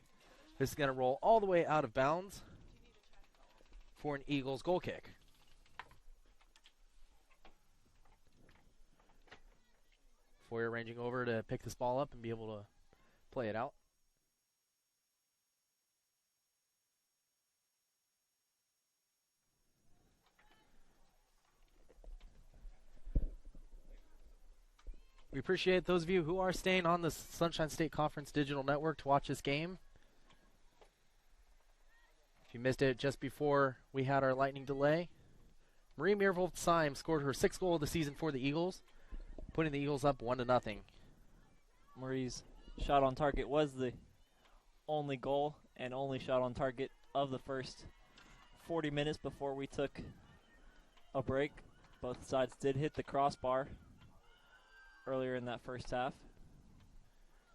This is going to roll all the way out of bounds for an Eagles goal kick. Foyer ranging over to pick this ball up and be able to play it out. We appreciate those of you who are staying on the Sunshine State Conference Digital Network to watch this game. If you missed it just before we had our lightning delay, Marie Meervold-Syme scored her 6th goal of the season for the Eagles, putting the Eagles up 1-0. Marie's shot on target was the only goal and only shot on target of the first 40 minutes before we took a break. Both sides did hit the crossbar earlier in that first half.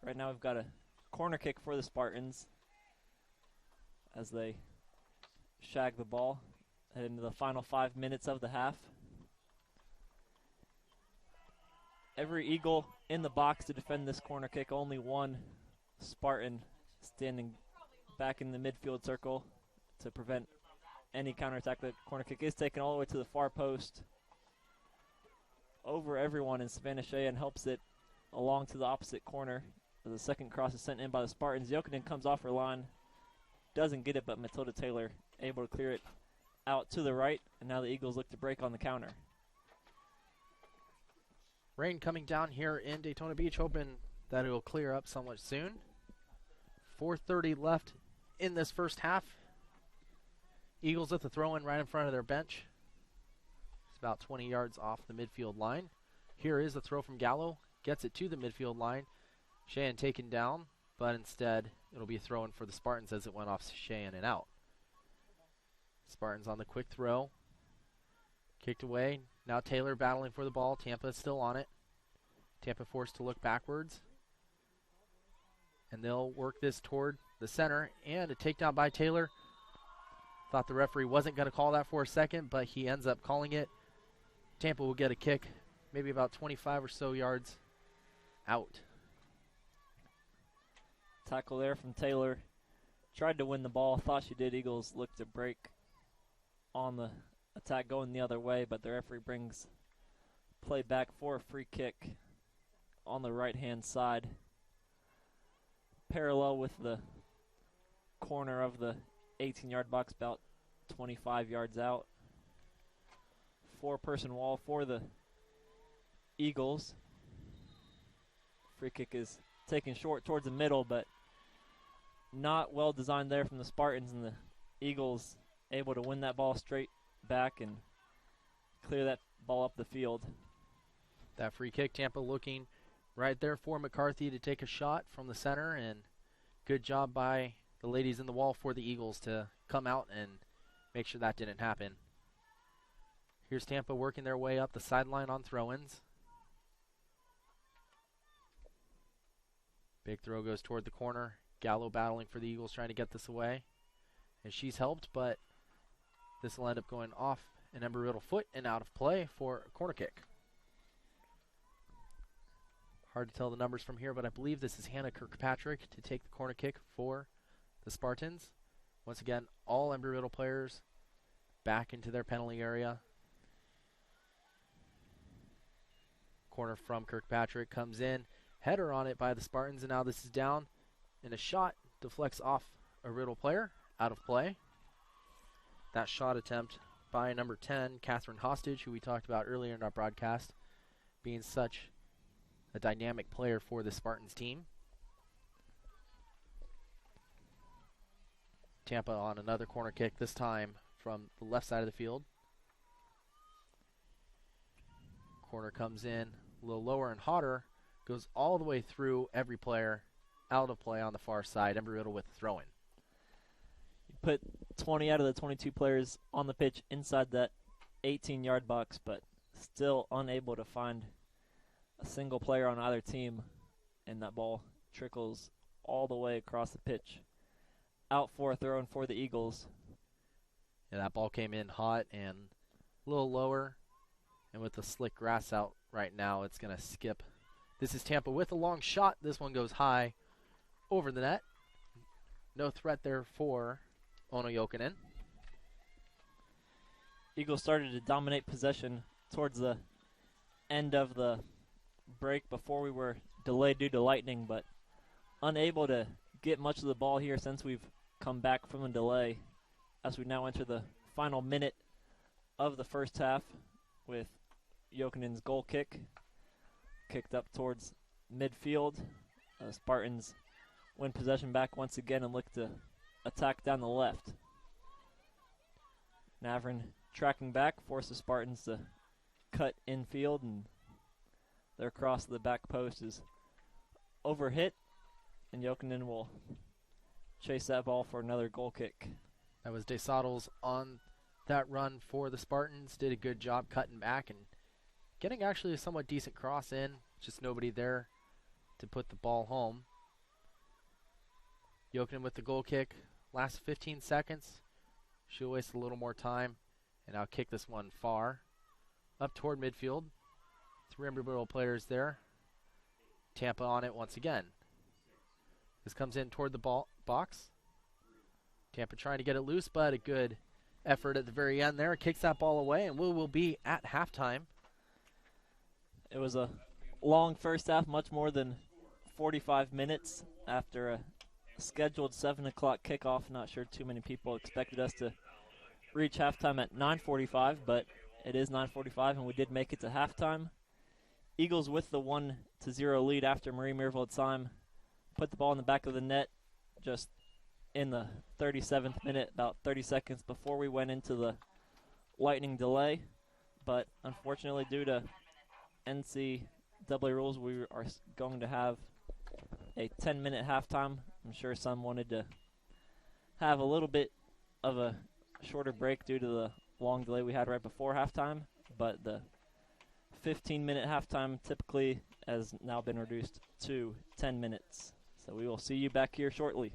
Right now we've got a corner kick for the Spartans as they shag the ball head into the final 5 minutes of the half. Every Eagle in the box to defend this corner kick. Only one Spartan standing back in the midfield circle to prevent any counterattack. The corner kick is taken all the way to the far post over everyone in Savannah Shea and helps it along to the opposite corner. The second cross is sent in by the Spartans. Jokinen comes off her line, doesn't get it, but Matilda Taylor able to clear it out to the right, and now the Eagles look to break on the counter. Rain coming down here in Daytona Beach, hoping that it will clear up somewhat soon. 4:30 left in this first half. Eagles with the throw-in right in front of their bench. It's about 20 yards off the midfield line. Here is the throw from Gallo. Gets it to the midfield line. Cheyenne taken down, but instead it'll be a throw-in for the Spartans as it went off Cheyenne and out. Spartans on the quick throw. Kicked away. Now Taylor battling for the ball. Tampa is still on it. Tampa forced to look backwards. And they'll work this toward the center. And a takedown by Taylor. Thought the referee wasn't going to call that for a second, but he ends up calling it. Tampa will get a kick, maybe about 25 or so yards out. Tackle there from Taylor. Tried to win the ball. Thought she did. Eagles looked to break on the attack going the other way, but the referee brings play back for a free kick on the right-hand side. Parallel with the corner of the 18-yard box, about 25 yards out. Four-person wall for the Eagles. Free kick is taken short towards the middle, but not well designed there from the Spartans, and the Eagles able to win that ball straight back and clear that ball up the field. That free kick, Tampa looking right there for McCarthy to take a shot from the center, and good job by the ladies in the wall for the Eagles to come out and make sure that didn't happen. Here's Tampa working their way up the sideline on throw-ins. Big throw goes toward the corner. Gallo battling for the Eagles, trying to get this away. And she's helped, but this will end up going off an Embry Riddle foot and out of play for a corner kick. Hard to tell the numbers from here, but I believe this is Hannah Kirkpatrick to take the corner kick for the Spartans. Once again, all Embry Riddle players back into their penalty area. Corner from Kirkpatrick comes in. Header on it by the Spartans, and now this is down. And a shot deflects off a Riddle player, out of play. That shot attempt by number 10, Catherine Hostage, who we talked about earlier in our broadcast, being such a dynamic player for the Spartans team. Tampa on another corner kick, this time from the left side of the field. Corner comes in a little lower and hotter, goes all the way through every player, out of play on the far side. Embry Riddle with the throw-in. You put 20 out of the 22 players on the pitch inside that 18-yard box, but still unable to find a single player on either team, and that ball trickles all the way across the pitch. Out for a throw-in for the Eagles. Yeah, that ball came in hot and a little lower, and with the slick grass out right now, it's going to skip. This is Tampa with a long shot. This one goes high over the net. No threat there for Ono Jokinen. Eagles started to dominate possession towards the end of the break before we were delayed due to lightning, but unable to get much of the ball here since we've come back from the delay, as we now enter the final minute of the first half with Jokinen's goal kick. Kicked up towards midfield. Spartans win possession back once again and look to attack down the left. Navrin tracking back, forces Spartans to cut infield, and their cross to the back post is overhit, and Jokinen will chase that ball for another goal kick. That was DeSottles on that run for the Spartans. Did a good job cutting back and getting actually a somewhat decent cross in. Just nobody there to put the ball home. Jokinen with the goal kick. Last 15 seconds. She'll waste a little more time. And I'll kick this one far. Up toward midfield. 3 Embry players there. Tampa on it once again. This comes in toward the ball box. Tampa trying to get it loose, but a good effort at the very end there. Kicks that ball away, and we will be at halftime. It was a long first half, much more than 45 minutes after a scheduled 7 o'clock kickoff. Not sure too many people expected us to reach halftime at 9:45, but it is 9:45, and we did make it to halftime. Eagles with the 1-0 lead after Marie Mirville time put the ball in the back of the net just in the 37th minute, about 30 seconds before we went into the lightning delay. But unfortunately, due to NCAA rules, we are going to have a 10-minute halftime. I'm sure some wanted to have a little bit of a shorter break due to the long delay we had right before halftime, but the 15-minute halftime typically has now been reduced to 10 minutes. So we will see you back here shortly.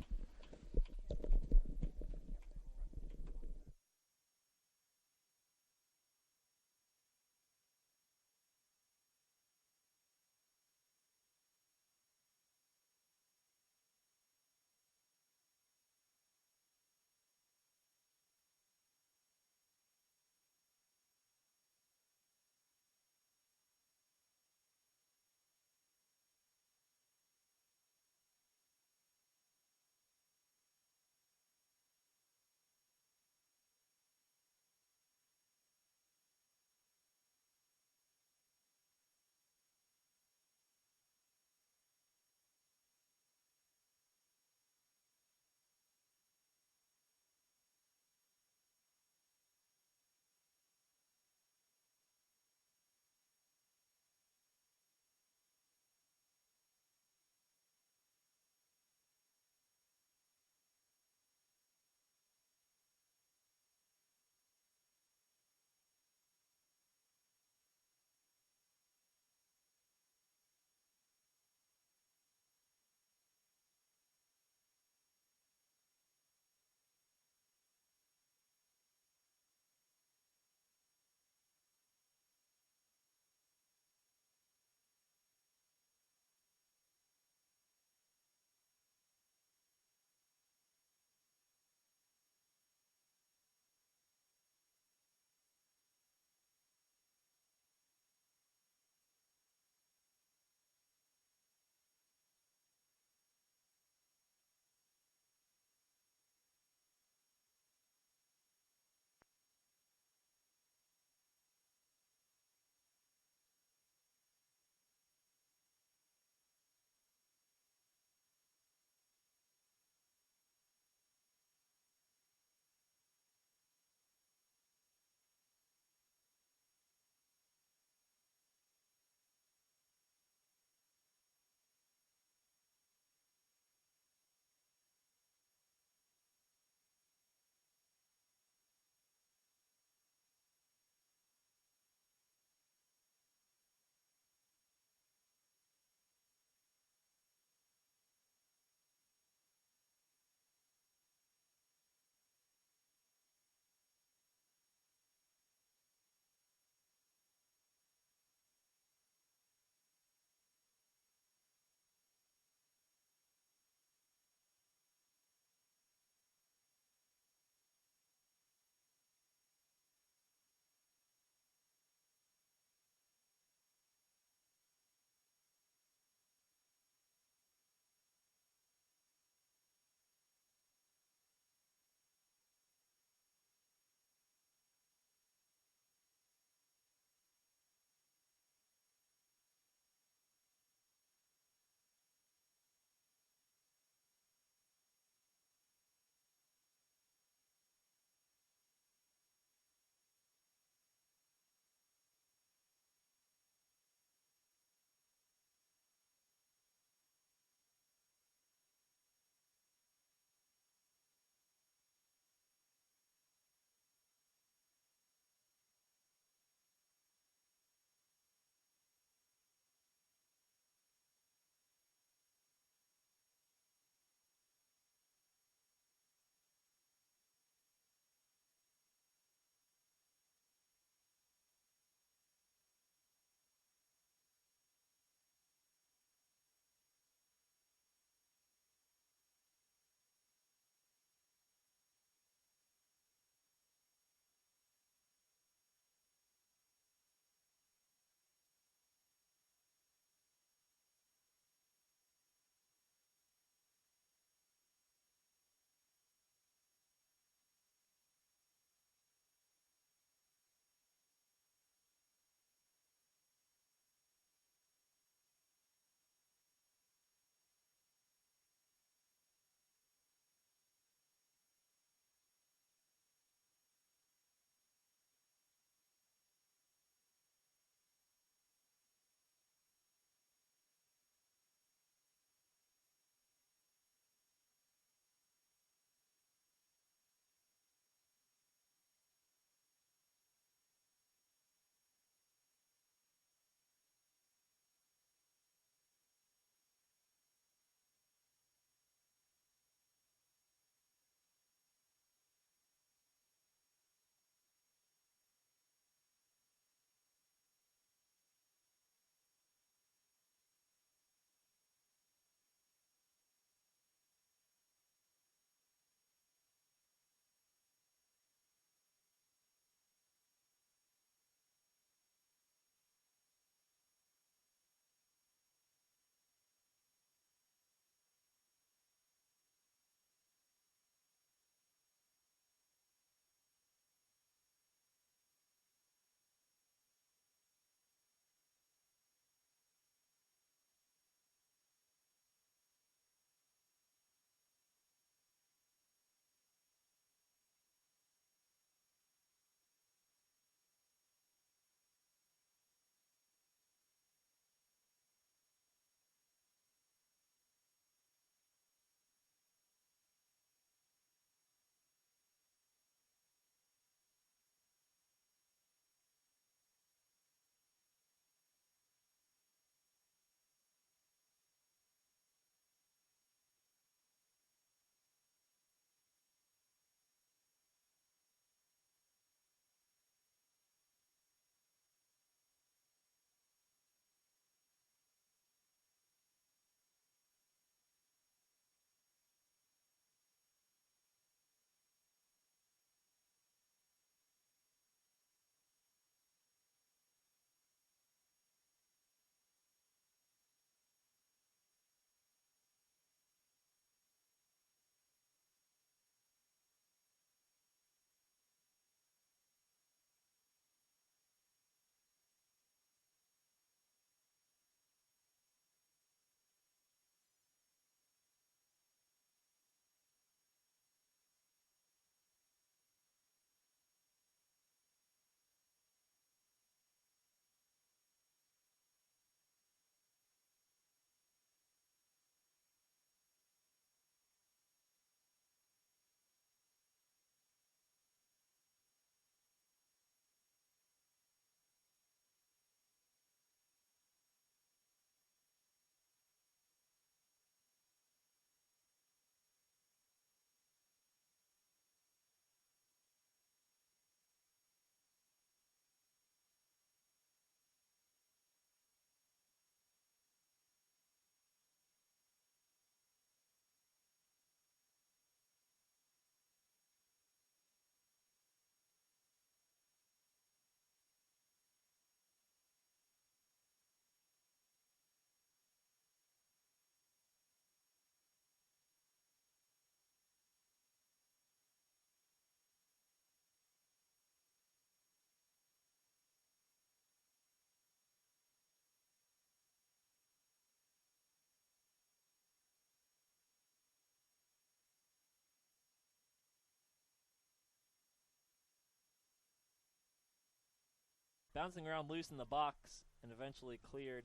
bouncing around loose in the box and eventually cleared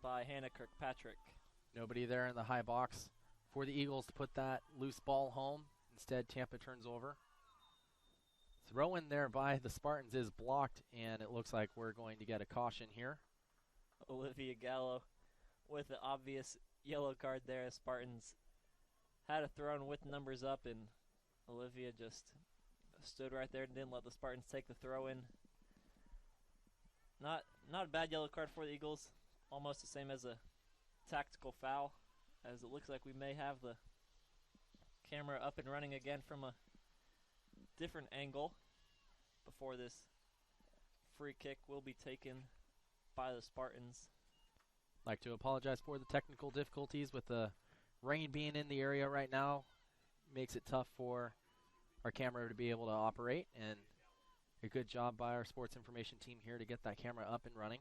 by Hannah Kirkpatrick. Nobody there in the high box for the Eagles to put that loose ball home. Instead, Tampa turns over. Throw in there by the Spartans is blocked, and it looks like we're going to get a caution here. Olivia Gallo with the obvious yellow card there. Spartans had a throw in with numbers up, and Olivia just stood right there and didn't let the Spartans take the throw in. Not a bad yellow card for the Eagles. Almost the same as a tactical foul, as it looks like we may have the camera up and running again from a different angle before this free kick will be taken by the Spartans. I'd like to apologize for the technical difficulties with the rain being in the area right now. Makes it tough for our camera to be able to operate, and a good job by our sports information team here to get that camera up and running.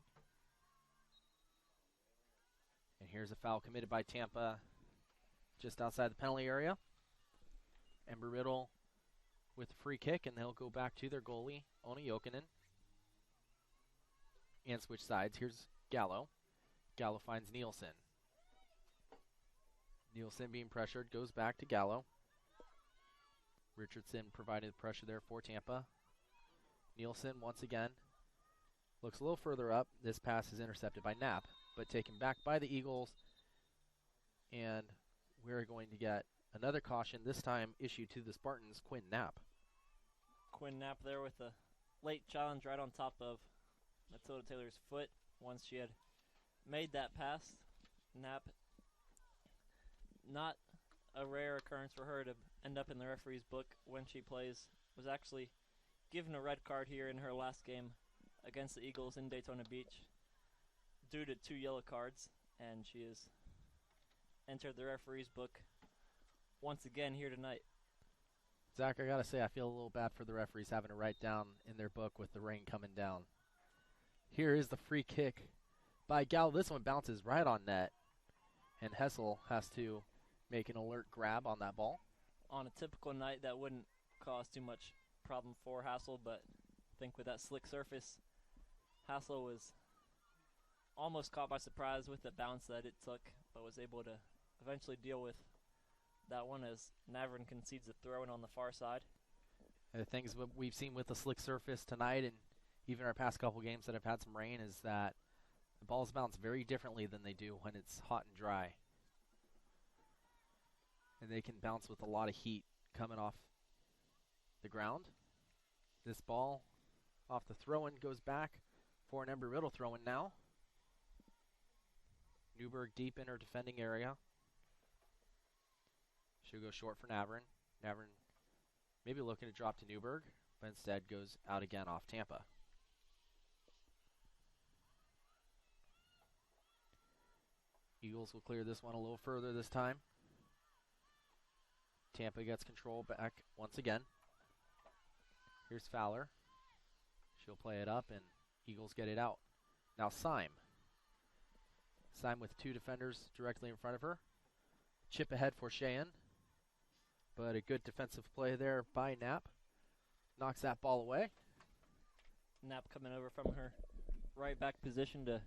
And here's a foul committed by Tampa just outside the penalty area. Embry Riddle with a free kick, and they'll go back to their goalie, Ona Jokinen. And switch sides. Here's Gallo. Gallo finds Nielsen. Nielsen being pressured, goes back to Gallo. Richardson provided pressure there for Tampa. Nielsen once again looks a little further up. This pass is intercepted by Knapp, but taken back by the Eagles. And we're going to get another caution, this time issued to the Spartans, Quinn Knapp. Quinn Knapp there with a late challenge right on top of Matilda Taylor's foot once she had made that pass. Knapp, not a rare occurrence for her to end up in the referee's book when she plays, was actually given a red card here in her last game against the Eagles in Daytona Beach due to 2 yellow cards, and she has entered the referee's book once again here tonight. Zach, I got to say, I feel a little bad for the referees having to write down in their book with the rain coming down. Here is the free kick by Gallo. This one bounces right on net, and Hessel has to make an alert grab on that ball. On a typical night, that wouldn't cause too much problem for Hassel, but I think with that slick surface, Hassel was almost caught by surprise with the bounce that it took, but was able to eventually deal with that one as Navran concedes a throw-in on the far side. The things we've seen with the slick surface tonight, and even our past couple games that have had some rain, is that the balls bounce very differently than they do when it's hot and dry. And they can bounce with a lot of heat coming off the ground. This ball off the throw-in goes back for an Embry Riddle throw-in now. Newberg deep in her defending area. She'll go short for Navran. Navran maybe looking to drop to Newberg, but instead goes out again off Tampa. Eagles will clear this one a little further this time. Tampa gets control back once again. Here's Fowler. She'll play it up, and Eagles get it out. Now Syme. Syme with 2 defenders directly in front of her. Chip ahead for Cheyenne. But a good defensive play there by Knapp. Knocks that ball away. Knapp coming over from her right back position to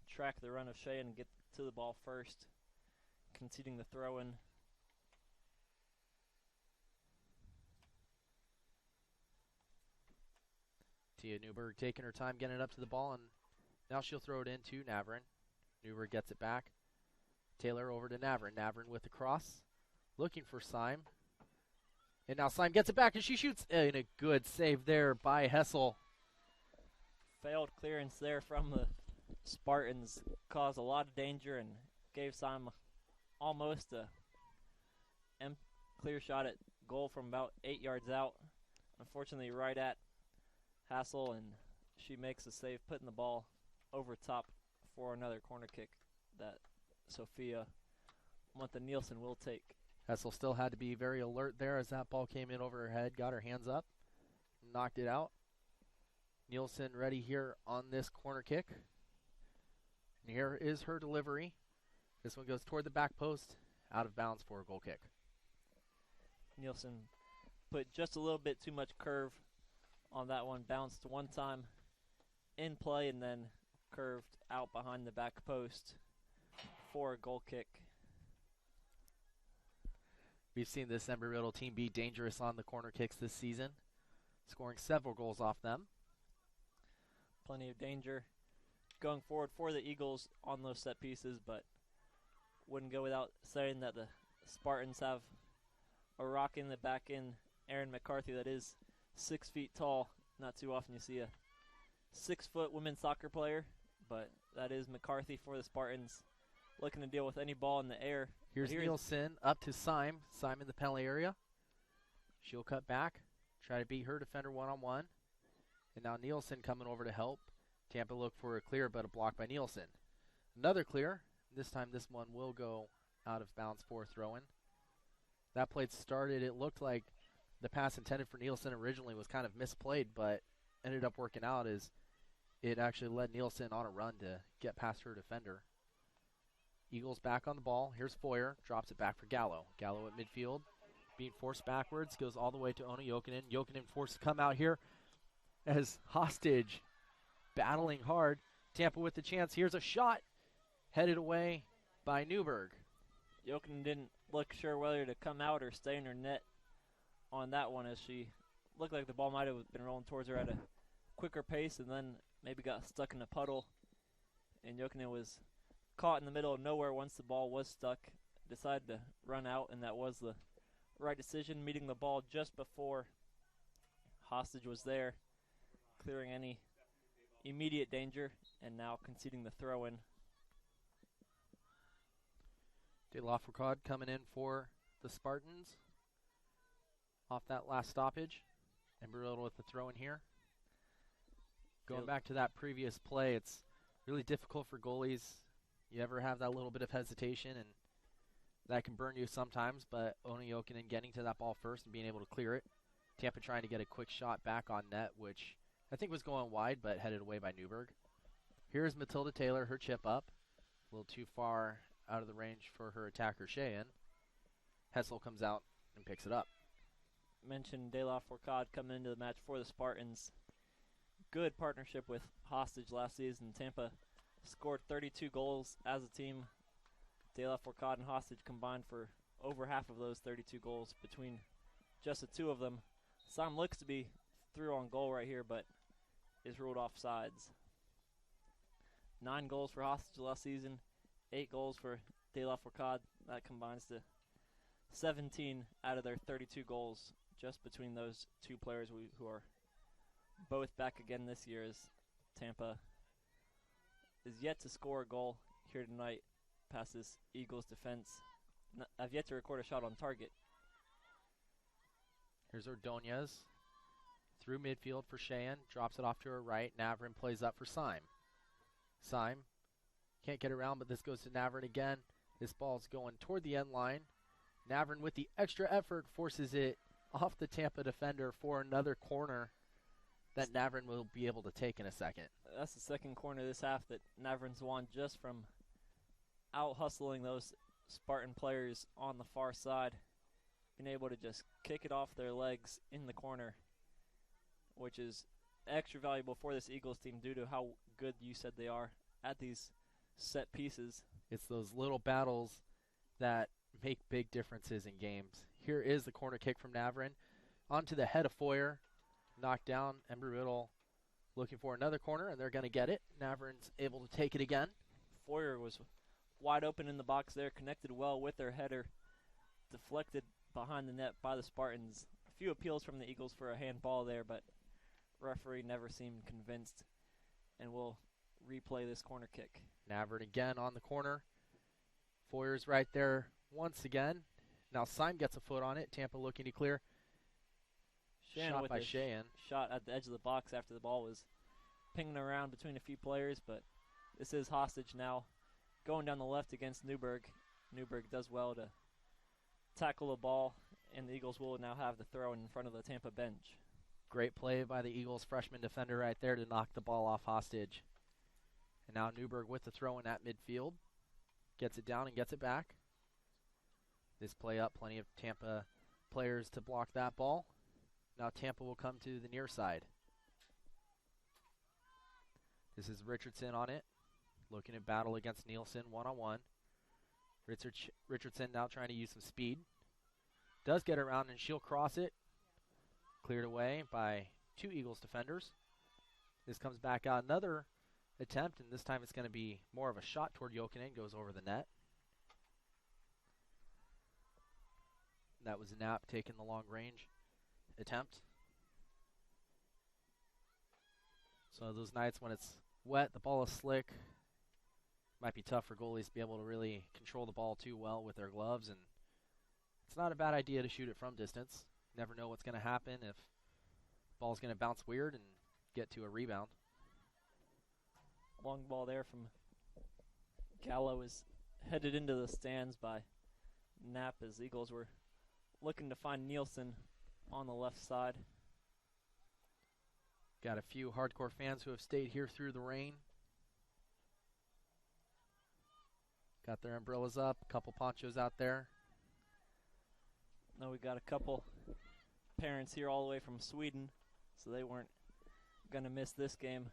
track the run of Cheyenne and get to the ball first, conceding the throw-in. Tia Newberg taking her time getting it up to the ball, and now she'll throw it into Navran. Newberg gets it back. Taylor over to Navran. Navran with the cross, looking for Syme. And now Syme gets it back, and she shoots. And a good save there by Hessel. Failed clearance there from the Spartans caused a lot of danger and gave Syme almost a clear shot at goal from about 8 yards out. Unfortunately, right at Hassel, and she makes a save, putting the ball over top for another corner kick that Sophia Monta-Nielsen will take. Hessel still had to be very alert there as that ball came in over her head, got her hands up, knocked it out. Nielsen ready here on this corner kick. And here is her delivery. This one goes toward the back post, out of bounds for a goal kick. Nielsen put just a little bit too much curve on that one. Bounced one time in play and then curved out behind the back post for a goal kick. We've seen this Embry Riddle team be dangerous on the corner kicks this season, scoring several goals off them. Plenty of danger going forward for the Eagles on those set pieces, but wouldn't go without saying that the Spartans have a rock in the back end, Aaron McCarthy, that is 6 feet tall. Not too often you see a 6-foot women's soccer player, but that is McCarthy for the Spartans, looking to deal with any ball in the air. Here's Nielsen up to Syme in the penalty area. She'll cut back, try to beat her defender one-on-one. And now Nielsen coming over to help. Tampa look for a clear, but a block by Nielsen. Another clear. This time this one will go out of bounds for a throw-in. That play started, it looked like the pass intended for Nielsen originally was kind of misplayed, but ended up working out as it actually led Nielsen on a run to get past her defender. Eagles back on the ball. Here's Foyer. Drops it back for Gallo. Gallo at midfield. Being forced backwards. Goes all the way to Ona Jokinen. Jokinen forced to come out here as Hostage battling hard. Tampa with the chance. Here's a shot. Headed away by Newberg. Jokinen didn't look sure whether to come out or stay in her net on that one, as she looked like the ball might have been rolling towards her at a quicker pace and then maybe got stuck in a puddle. And Jokinen was caught in the middle of nowhere once the ball was stuck, decided to run out, and that was the right decision, meeting the ball just before Hostage was there, clearing any immediate danger, and now conceding the throw-in. De La Fourcade coming in for the Spartans off that last stoppage. Embry Riddle with the throw-in here. Going back to that previous play, it's really difficult for goalies. You ever have that little bit of hesitation, and that can burn you sometimes, but Ona Jokinen getting to that ball first and being able to clear it. Tampa trying to get a quick shot back on net, which I think was going wide, but headed away by Newberg. Here's Matilda Taylor, her chip up. A little too far out of the range for her attacker, Sheehan. Hessel comes out and picks it up. Mentioned De La Fourcade coming into the match for the Spartans. Good partnership with Hostage last season. Tampa scored 32 goals as a team. De La Fourcade and Hostage combined for over half of those 32 goals between just the two of them. Sam looks to be through on goal right here, but is ruled off sides. 9 goals for Hostage last season, 8 goals for De La Fourcade. That combines to 17 out of their 32 goals just between those two players who are both back again this year, as Tampa is yet to score a goal here tonight past this Eagles defense. I've yet to record a shot on target. Here's Ordonez through midfield for Sheehan. Drops it off to her right. Navrin plays up for Syme. Syme can't get around, but this goes to Navrin again. This ball's going toward the end line. Navrin with the extra effort forces it off the Tampa defender for another corner that Navrin will be able to take in a second. That's the second corner this half that Navrin's won just from out-hustling those Spartan players on the far side, being able to just kick it off their legs in the corner, which is extra valuable for this Eagles team due to how good you said they are at these set pieces. It's those little battles that make big differences in games. Here is the corner kick from Navrin. Onto the head of Foyer. Knocked down. Embry Riddle looking for another corner, and they're going to get it. Navrin's able to take it again. Foyer was wide open in the box there, connected well with their header, deflected behind the net by the Spartans. A few appeals from the Eagles for a handball there, but referee never seemed convinced, and will replay this corner kick. Navrin again on the corner. Foyer's right there once again. Now Syme gets a foot on it. Tampa looking to clear. Shot by Sheehan. Shot at the edge of the box after the ball was pinging around between a few players, but this is Hostage now going down the left against Newberg. Newberg does well to tackle the ball, and the Eagles will now have the throw in front of the Tampa bench. Great play by the Eagles freshman defender right there to knock the ball off Hostage. And now Newberg with the throw in at midfield. Gets it down and gets it back. This play up, plenty of Tampa players to block that ball. Now Tampa will come to the near side. This is Richardson on it, looking at battle against Nielsen one-on-one. Richardson now trying to use some speed. Does get around, and she'll cross it. Cleared away by 2 Eagles defenders. This comes back out, another attempt, and this time it's going to be more of a shot toward Jokinen, goes over the net. That was Knapp taking the long range attempt. So those nights when it's wet, the ball is slick, might be tough for goalies to be able to really control the ball too well with their gloves, and it's not a bad idea to shoot it from distance. Never know what's going to happen if the ball's going to bounce weird and get to a rebound. Long ball there from Gallo is headed into the stands by Knapp as Eagles were looking to find Nielsen on the left side. Got a few hardcore fans who have stayed here through the rain. Got their umbrellas up, a couple ponchos out there. Now we got a couple parents here all the way from Sweden, so they weren't going to miss this game.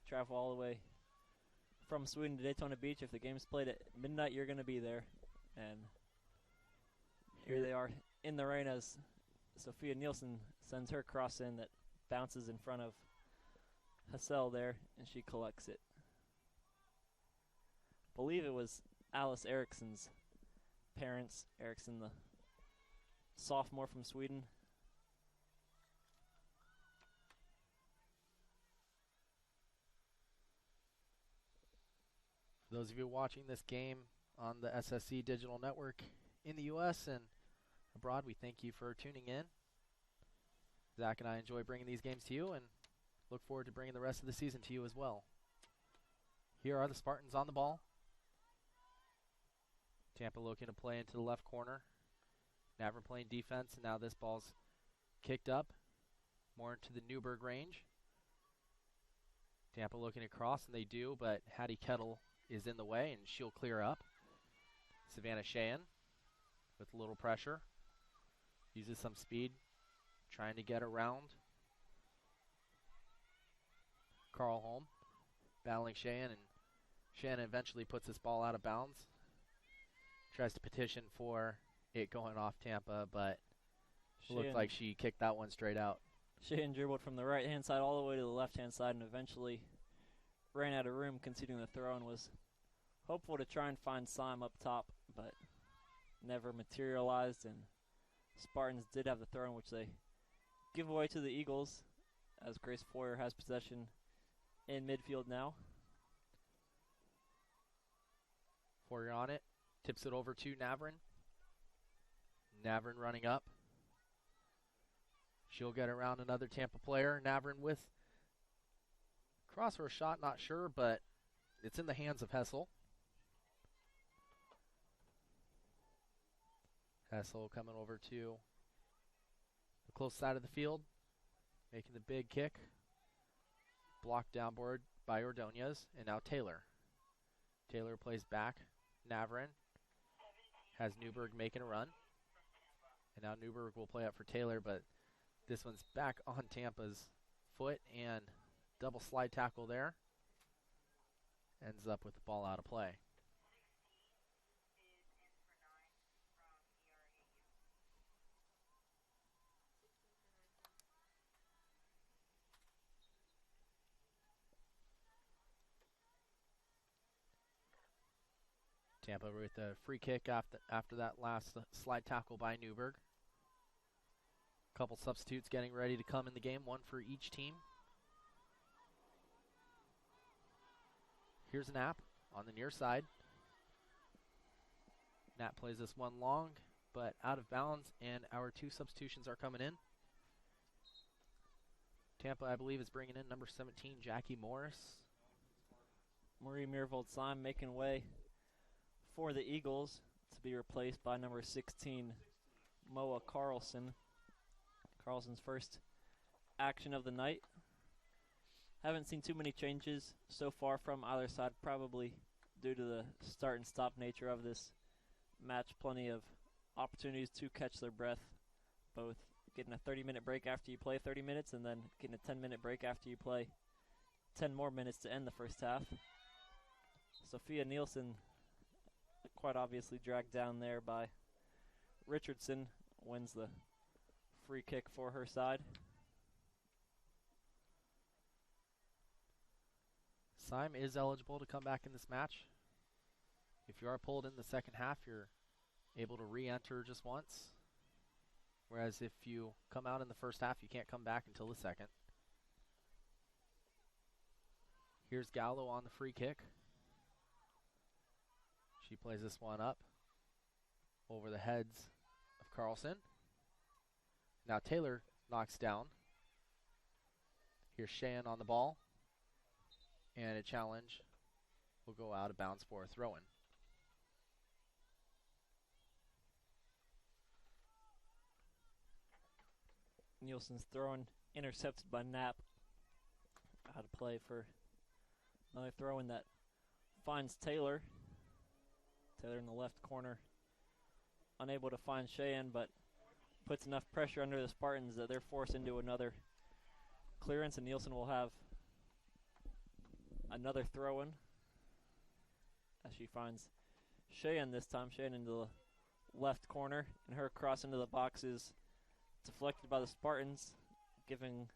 Travel all the way from Sweden to Daytona Beach. If the game's played at midnight, you're going to be there. And here they are in the rain as Sophia Nielsen sends her cross in that bounces in front of Hassel there, and she collects it. I believe it was Alice Eriksson's parents. Eriksson, the sophomore from Sweden. For those of you watching this game on the SSC Digital Network in the U.S. and abroad, we thank you for tuning in. Zach and I enjoy bringing these games to you and look forward to bringing the rest of the season to you as well. Here are the Spartans on the ball. Tampa looking to play into the left corner. Navran playing defense, and now this ball's kicked up more into the Newberg range. Tampa looking across, and they do, but Hattie Kettle is in the way, and she'll clear up. Savannah Sheehan with a little pressure. Uses some speed, trying to get around Carl Holm. Battling Sheehan, and Sheehan eventually puts this ball out of bounds. Tries to petition for it going off Tampa, but it looked like she kicked that one straight out. Sheehan dribbled from the right-hand side all the way to the left-hand side and eventually ran out of room, conceding the throw, and was hopeful to try and find Syme up top, but never materialized, and Spartans did have the throw in, which they give away to the Eagles as Grace Foyer has possession in midfield now. Foyer on it. Tips it over to Navran. Navran running up. She'll get around another Tampa player. Navran with cross or a shot, not sure, but it's in the hands of Hessel. Hessel coming over to the close side of the field, making the big kick. Blocked downboard by Ordonez, and now Taylor. Taylor plays back. Navran has Newberg making a run. And now Newberg will play up for Taylor, but this one's back on Tampa's foot, and double slide tackle there. Ends up with the ball out of play. Tampa with a free kick after that last slide tackle by Newberg. Couple substitutes getting ready to come in the game, one for each team. Here's Knapp on the near side. Knapp plays this one long, but out of bounds, and our 2 substitutions are coming in. Tampa, I believe, is bringing in number 17, Jackie Morris. Marie Mirvold-Syme making way for the Eagles to be replaced by number 16, Moa Carlson. Carlson's first action of the night. Haven't seen too many changes so far from either side, probably due to the start and stop nature of this match. Plenty of opportunities to catch their breath, both getting a 30-minute break after you play 30 minutes and then getting a 10-minute break after you play 10 more minutes to end the first half. Sophia Nielsen, quite obviously dragged down there by Richardson, wins the free kick for her side. Syme is eligible to come back in this match. If you are pulled in the second half, you're able to re-enter just once. Whereas if you come out in the first half, you can't come back until the second. Here's Gallo on the free kick. She plays this one up over the heads of Carlson. Now Taylor knocks down. Here's Cheyenne on the ball. And a challenge will go out of bounds for a throw-in. Nielsen's throwing intercepted by Knapp. Out of play for another throw-in that finds Taylor. Taylor in the left corner. Unable to find Cheyenne, but puts enough pressure under the Spartans that they're forced into another clearance, and Nielsen will have another throw-in as she finds Cheyenne this time. Cheyenne into the left corner, and her cross into the box is deflected by the Spartans, giving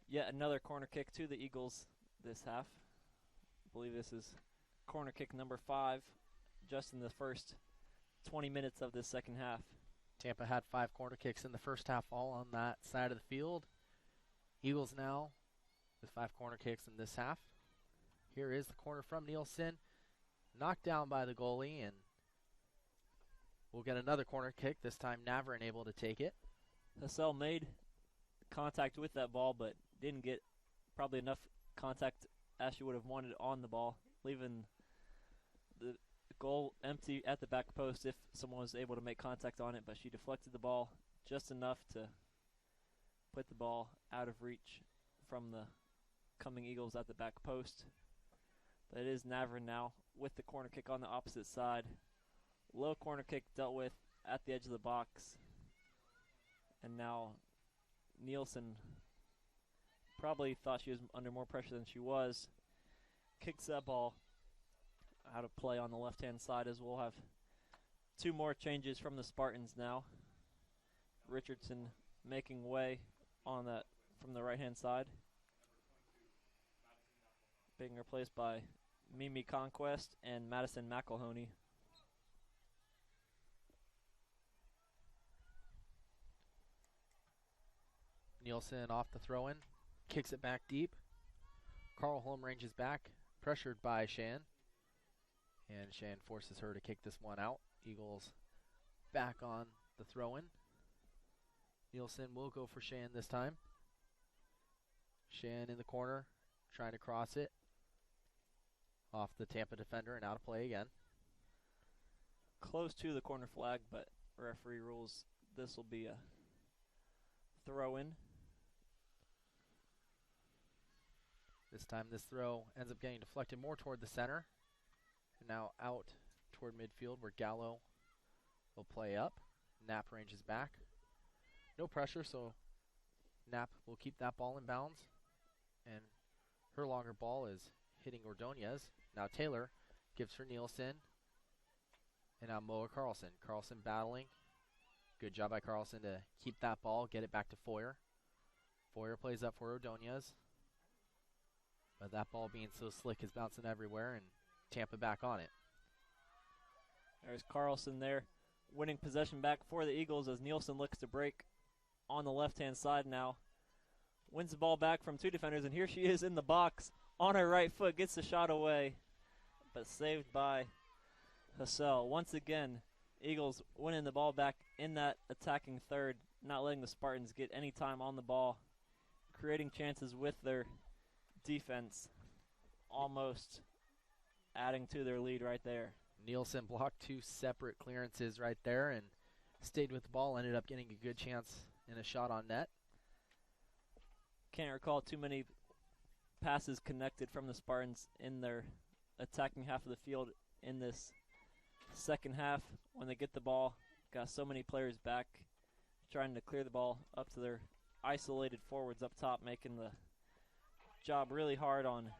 yet another corner kick to the Eagles this half. I believe this is corner kick number 5 just in the first 20 minutes of this second half. Tampa had 5 corner kicks in the first half, all on that side of the field. Eagles now with 5 corner kicks in this half. Here is the corner from Nielsen, knocked down by the goalie, and we'll get another corner kick. This time Navarin able to take it. Hassel made contact with that ball, but didn't get probably enough contact as she would have wanted on the ball, leaving the goal empty at the back post if someone was able to make contact on it, but she deflected the ball just enough to put the ball out of reach from the coming Eagles at the back post. But it is Navarin now with the corner kick on the opposite side. Low corner kick dealt with at the edge of the box. And now Nielsen probably thought she was under more pressure than she was. Kicks that ball out of play on the left-hand side, as we'll have 2 more changes from the Spartans now. Richardson making way on that from the right-hand side, being replaced by Mimi Conquest and Madison McElhoney. Nielsen off the throw-in, kicks it back deep. Carl Holm ranges back, pressured by Shan. And Shan forces her to kick this one out. Eagles back on the throw-in. Nielsen will go for Shan this time. Shan in the corner, trying to cross it. Off the Tampa defender and out of play again. Close to the corner flag, but referee rules this will be a throw-in. This time this throw ends up getting deflected more toward the center. And now out toward midfield where Gallo will play up. Knapp ranges back. No pressure, so Knapp will keep that ball in bounds. And her longer ball is hitting Ordonez. Now Taylor gives for Nielsen. And now Moa Carlson. Carlson battling. Good job by Carlson to keep that ball, get it back to Foyer. Foyer plays up for Ordonez. But that ball being so slick is bouncing everywhere, and Tampa back on it. There's Carlson there, winning possession back for the Eagles as Nielsen looks to break on the left-hand side now. Wins the ball back from 2 defenders, and here she is in the box on her right foot, gets the shot away, but saved by Hassel. Once again, Eagles winning the ball back in that attacking third, not letting the Spartans get any time on the ball, creating chances with their defense, almost adding to their lead right there. Nielsen blocked 2 separate clearances right there and stayed with the ball, ended up getting a good chance in a shot on net. Can't recall too many passes connected from the Spartans in their attacking half of the field in this second half. When they get the ball, got so many players back trying to clear the ball up to their isolated forwards up top, making the job really hard on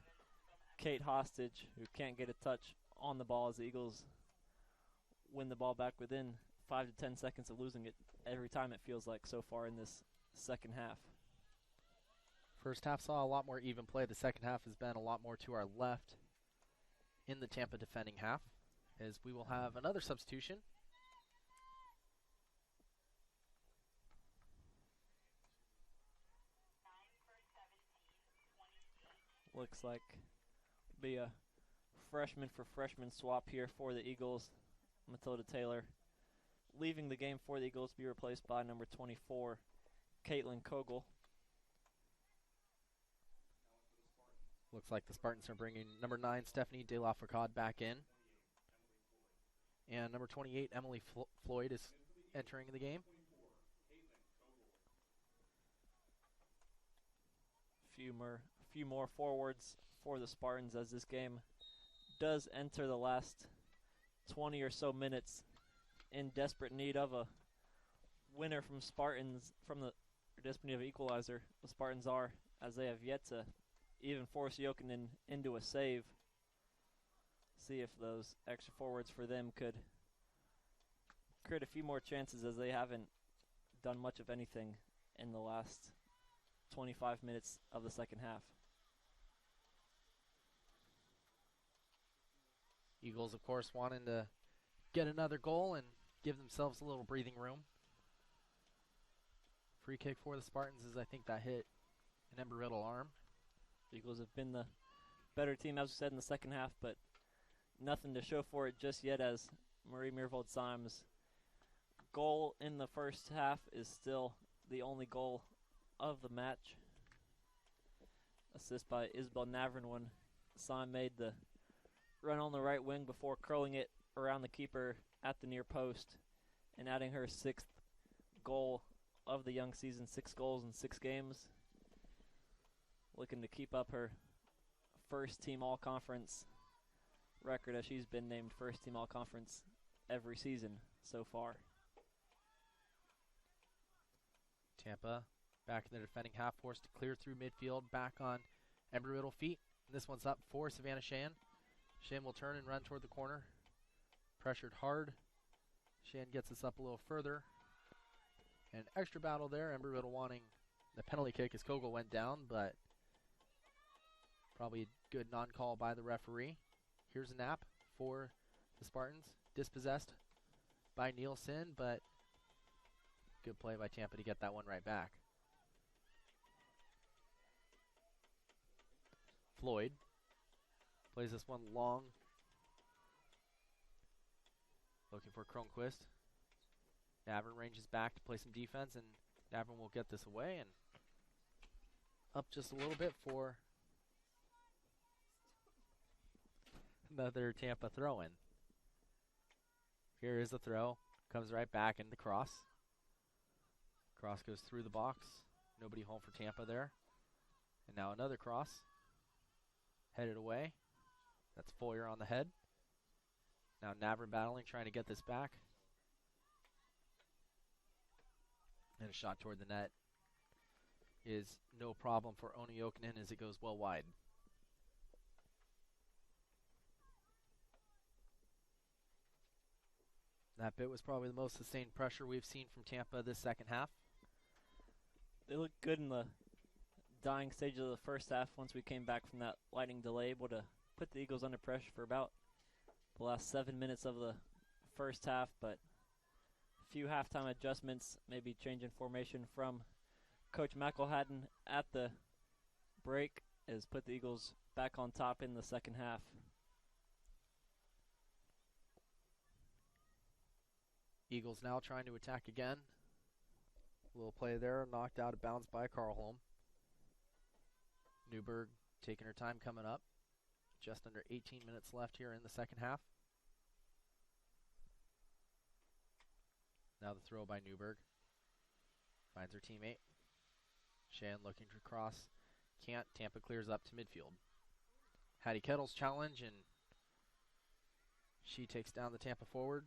Kate Hostage, who can't get a touch on the ball as the Eagles win the ball back within 5 to 10 seconds of losing it every time, it feels like, so far in this second half. First half saw a lot more even play. The second half has been a lot more to our left in the Tampa defending half, as we will have another substitution. Looks like be a freshman for freshman swap here for the Eagles. Matilda Taylor leaving the game for the Eagles to be replaced by number 24, Caitlin Kogel. Looks like the Spartans are bringing number 9, Stephanie De La Fourcade, back in. And number 28, Emily Floyd, is entering the game. Few more forwards for the Spartans as this game does enter the last 20 or so minutes in desperate need of a winner from Spartans, from the desperate need of an equalizer. The Spartans are, as they have yet to even force Jokinen into a save. See if those extra forwards for them could create a few more chances, as they haven't done much of anything in the last 25 minutes of the second half. Eagles, of course, wanting to get another goal and give themselves a little breathing room. Free kick for the Spartans, as I think that hit an Embry Riddle arm. Eagles have been the better team, as we said, in the second half, but nothing to show for it just yet, as Marie Mirvold-Symes' goal in the first half is still the only goal of the match. Assist by Isabel Navrin when Syme made the run on the right wing before curling it around the keeper at the near post and adding her 6th goal of the young season, 6 goals in 6 games. Looking to keep up her first team all-conference record, as she's been named first team all-conference every season so far. Tampa back in the defending half, forced to clear through midfield, back on Embry Riddle feet. This one's up for Savannah Shan. Shan will turn and run toward the corner. Pressured hard. Shan gets us up a little further. An extra battle there. Embry Riddle wanting the penalty kick as Kogel went down, but probably a good non-call by the referee. Here's a nap for the Spartans. Dispossessed by Nielsen, but good play by Tampa to get that one right back. Floyd plays this one long. Looking for Cronquist. Navrin ranges back to play some defense, and Navrin will get this away and up just a little bit for another Tampa throw-in. Here is the throw. Comes right back in the cross. Cross goes through the box. Nobody home for Tampa there. And now another cross. Headed away. That's Foyer on the head. Now Navrin battling, trying to get this back. And a shot toward the net is no problem for Oni Jokinen as it goes well wide. That bit was probably the most sustained pressure we've seen from Tampa this second half. They looked good in the dying stage of the first half once we came back from that lightning delay, able to put the Eagles under pressure for about the last 7 minutes of the first half, but a few halftime adjustments, maybe changing formation from Coach McElhatton at the break, has put the Eagles back on top in the second half. Eagles now trying to attack again. A little play there, knocked out of bounds by Carlholm. Newberg taking her time coming up. Just under 18 minutes left here in the second half. Now the throw by Newberg. Finds her teammate. Shan looking to cross. Can't. Tampa clears up to midfield. Hattie Kettle's challenge, and she takes down the Tampa forward.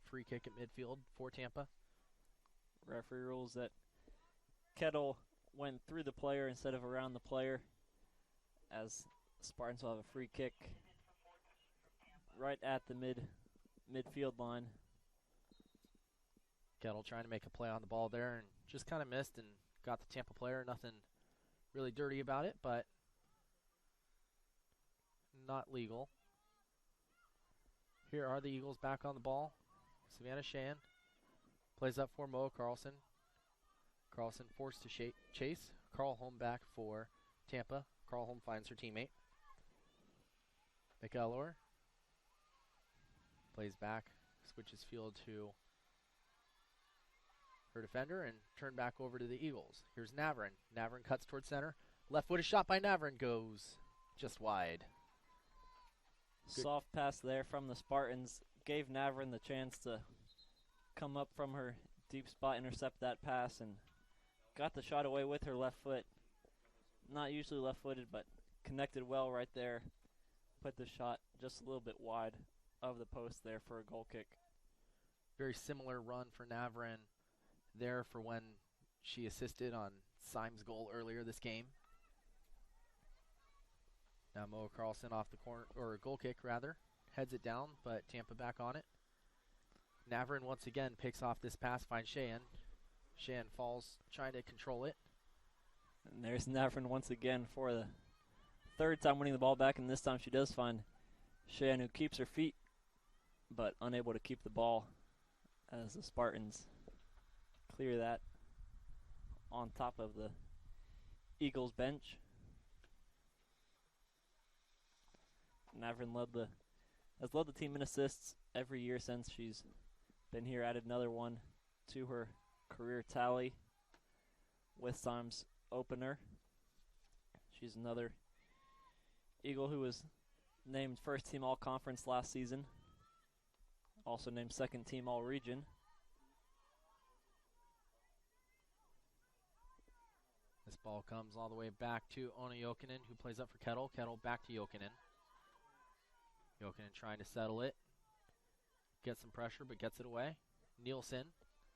Free kick at midfield for Tampa. Referee rules that Kettle went through the player instead of around the player, as Spartans will have a free kick right at the midfield line. Kettle trying to make a play on the ball there and just kind of missed and got the Tampa player. Nothing really dirty about it, but not legal. Here are the Eagles back on the ball. Savannah Sheehan plays up for Moa Carlson. Carlson forced to chase. Carl Holm back for Tampa. Carl Holm finds her teammate. McElroy plays back, switches field to her defender, and turned back over to the Eagles. Here's Navrin. Navrin cuts towards center. Left-footed shot by Navrin goes just wide. Good. Soft pass there from the Spartans. Gave Navrin the chance to come up from her deep spot, intercept that pass, and got the shot away with her left foot. Not usually left-footed, but connected well right there. Put the shot just a little bit wide of the post there for a goal kick. Very similar run for Navrin there for when she assisted on Syme's goal earlier this game. Now Moa Carlson off the corner, or a goal kick rather, heads it down, but Tampa back on it. Navrin once again picks off this pass, finds Sheehan. Sheehan falls, trying to control it. And there's Navrin once again for the third time winning the ball back, and this time she does find Sheehan, who keeps her feet, but unable to keep the ball as the Spartans clear that on top of the Eagles bench. Navrin has led the team in assists every year since she's been here. Added another one to her career tally with Syme's opener. She's another Eagle who was named first team all-conference last season. Also named second team all-region. This ball comes all the way back to Ona Jokinen, who plays up for Kettle. Kettle back to Jokinen. Jokinen trying to settle it. Gets some pressure, but gets it away. Nielsen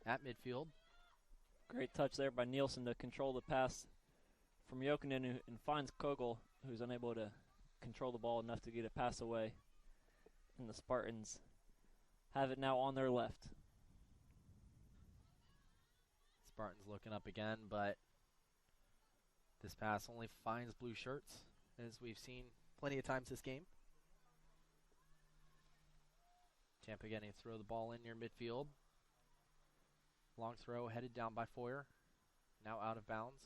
at midfield. Great touch there by Nielsen to control the pass from Jokinen, and finds Kogel, who's unable to control the ball enough to get a pass away. And the Spartans have it now on their left. Spartans looking up again, but this pass only finds blue shirts, as we've seen plenty of times this game. Tampa getting to throw the ball in near midfield. Long throw headed down by Foyer. Now out of bounds.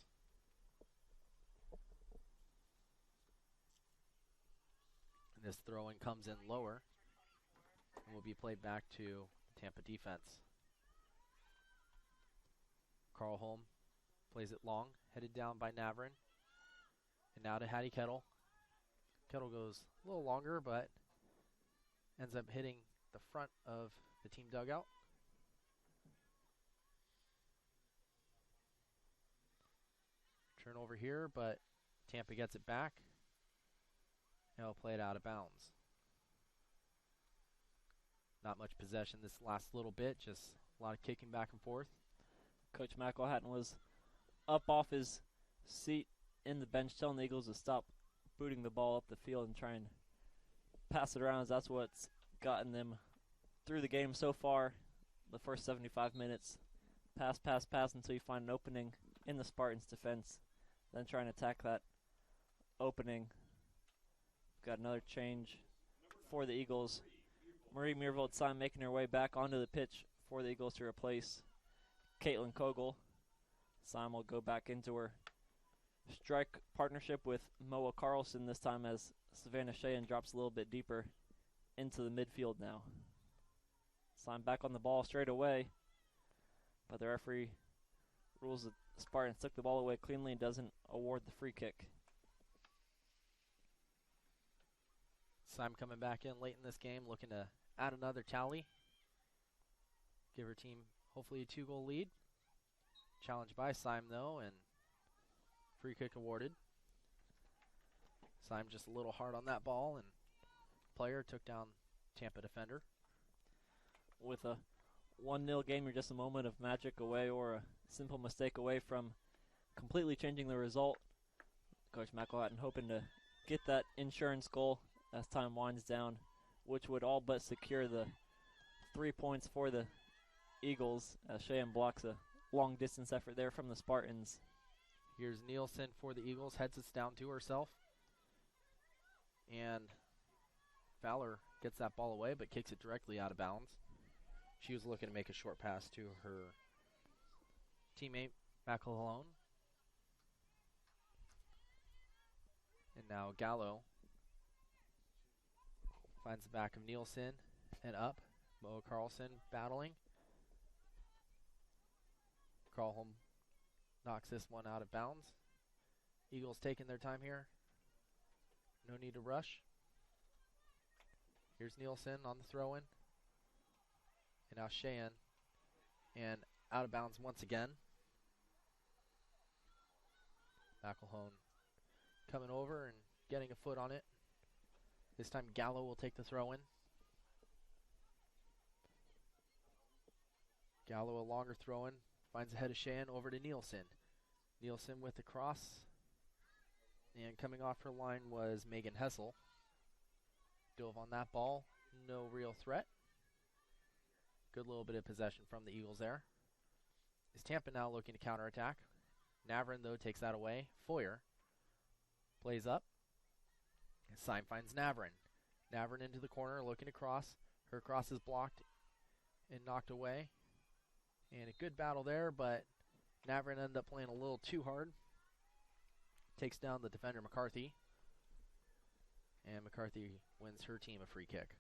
And this throw-in comes in lower and will be played back to the Tampa defense. Carl Holm plays it long, headed down by Navrin. And now to Hattie Kettle. Kettle goes a little longer, but ends up hitting the front of the team dugout. Turnover here, but Tampa gets it back. And will play it out of bounds. Not much possession this last little bit, just a lot of kicking back and forth. Coach McElhatton was up off his seat in the bench telling the Eagles to stop booting the ball up the field and try and pass it around, as that's what's gotten them through the game so far. The first 75 minutes, pass until you find an opening in the Spartans' defense, then try and attack that opening. Got another change for the Eagles. Marie Meervold-Syme making her way back onto the pitch for the Eagles to replace Caitlin Kogel. Syme will go back into her strike partnership with Moa Carlson this time, as Savannah Sheehan drops a little bit deeper into the midfield now. Syme back on the ball straight away, but the referee rules that Spartans took the ball away cleanly and doesn't award the free kick. Syme coming back in late in this game, looking to add another tally. Give her team hopefully a 2-goal lead. Challenged by Syme though, and free kick awarded. Syme just a little hard on that ball, and player took down Tampa defender. With a 1-0 game, you're just a moment of magic away, or a simple mistake away from completely changing the result. Coach McElhatton hoping to get that insurance goal as time winds down, which would all but secure the 3 points for the Eagles, as Cheyenne blocks a long-distance effort there from the Spartans. Here's Nielsen for the Eagles, heads us down to herself. And Fowler gets that ball away, but kicks it directly out of bounds. She was looking to make a short pass to her teammate, McElhone. And now Gallo finds the back of Nielsen and up. Mo Carlson battling. Carlholm knocks this one out of bounds. Eagles taking their time here. No need to rush. Here's Nielsen on the throw-in. And now Cheyenne. And out of bounds once again. McElhone coming over and getting a foot on it. This time Gallo will take the throw-in. Gallo a longer throw-in. Finds the head of Cheyenne over to Nielsen. Nielsen with the cross. And coming off her line was Megan Hessel. Dove on that ball. No real threat. Good little bit of possession from the Eagles there. Is Tampa now looking to counterattack? Navrin, though, takes that away. Foyer plays up. Syme finds Navrin. Navrin into the corner, looking to cross. Her cross is blocked and knocked away. And a good battle there, but Navrin ended up playing a little too hard. Takes down the defender, McCarthy. And McCarthy wins her team a free kick.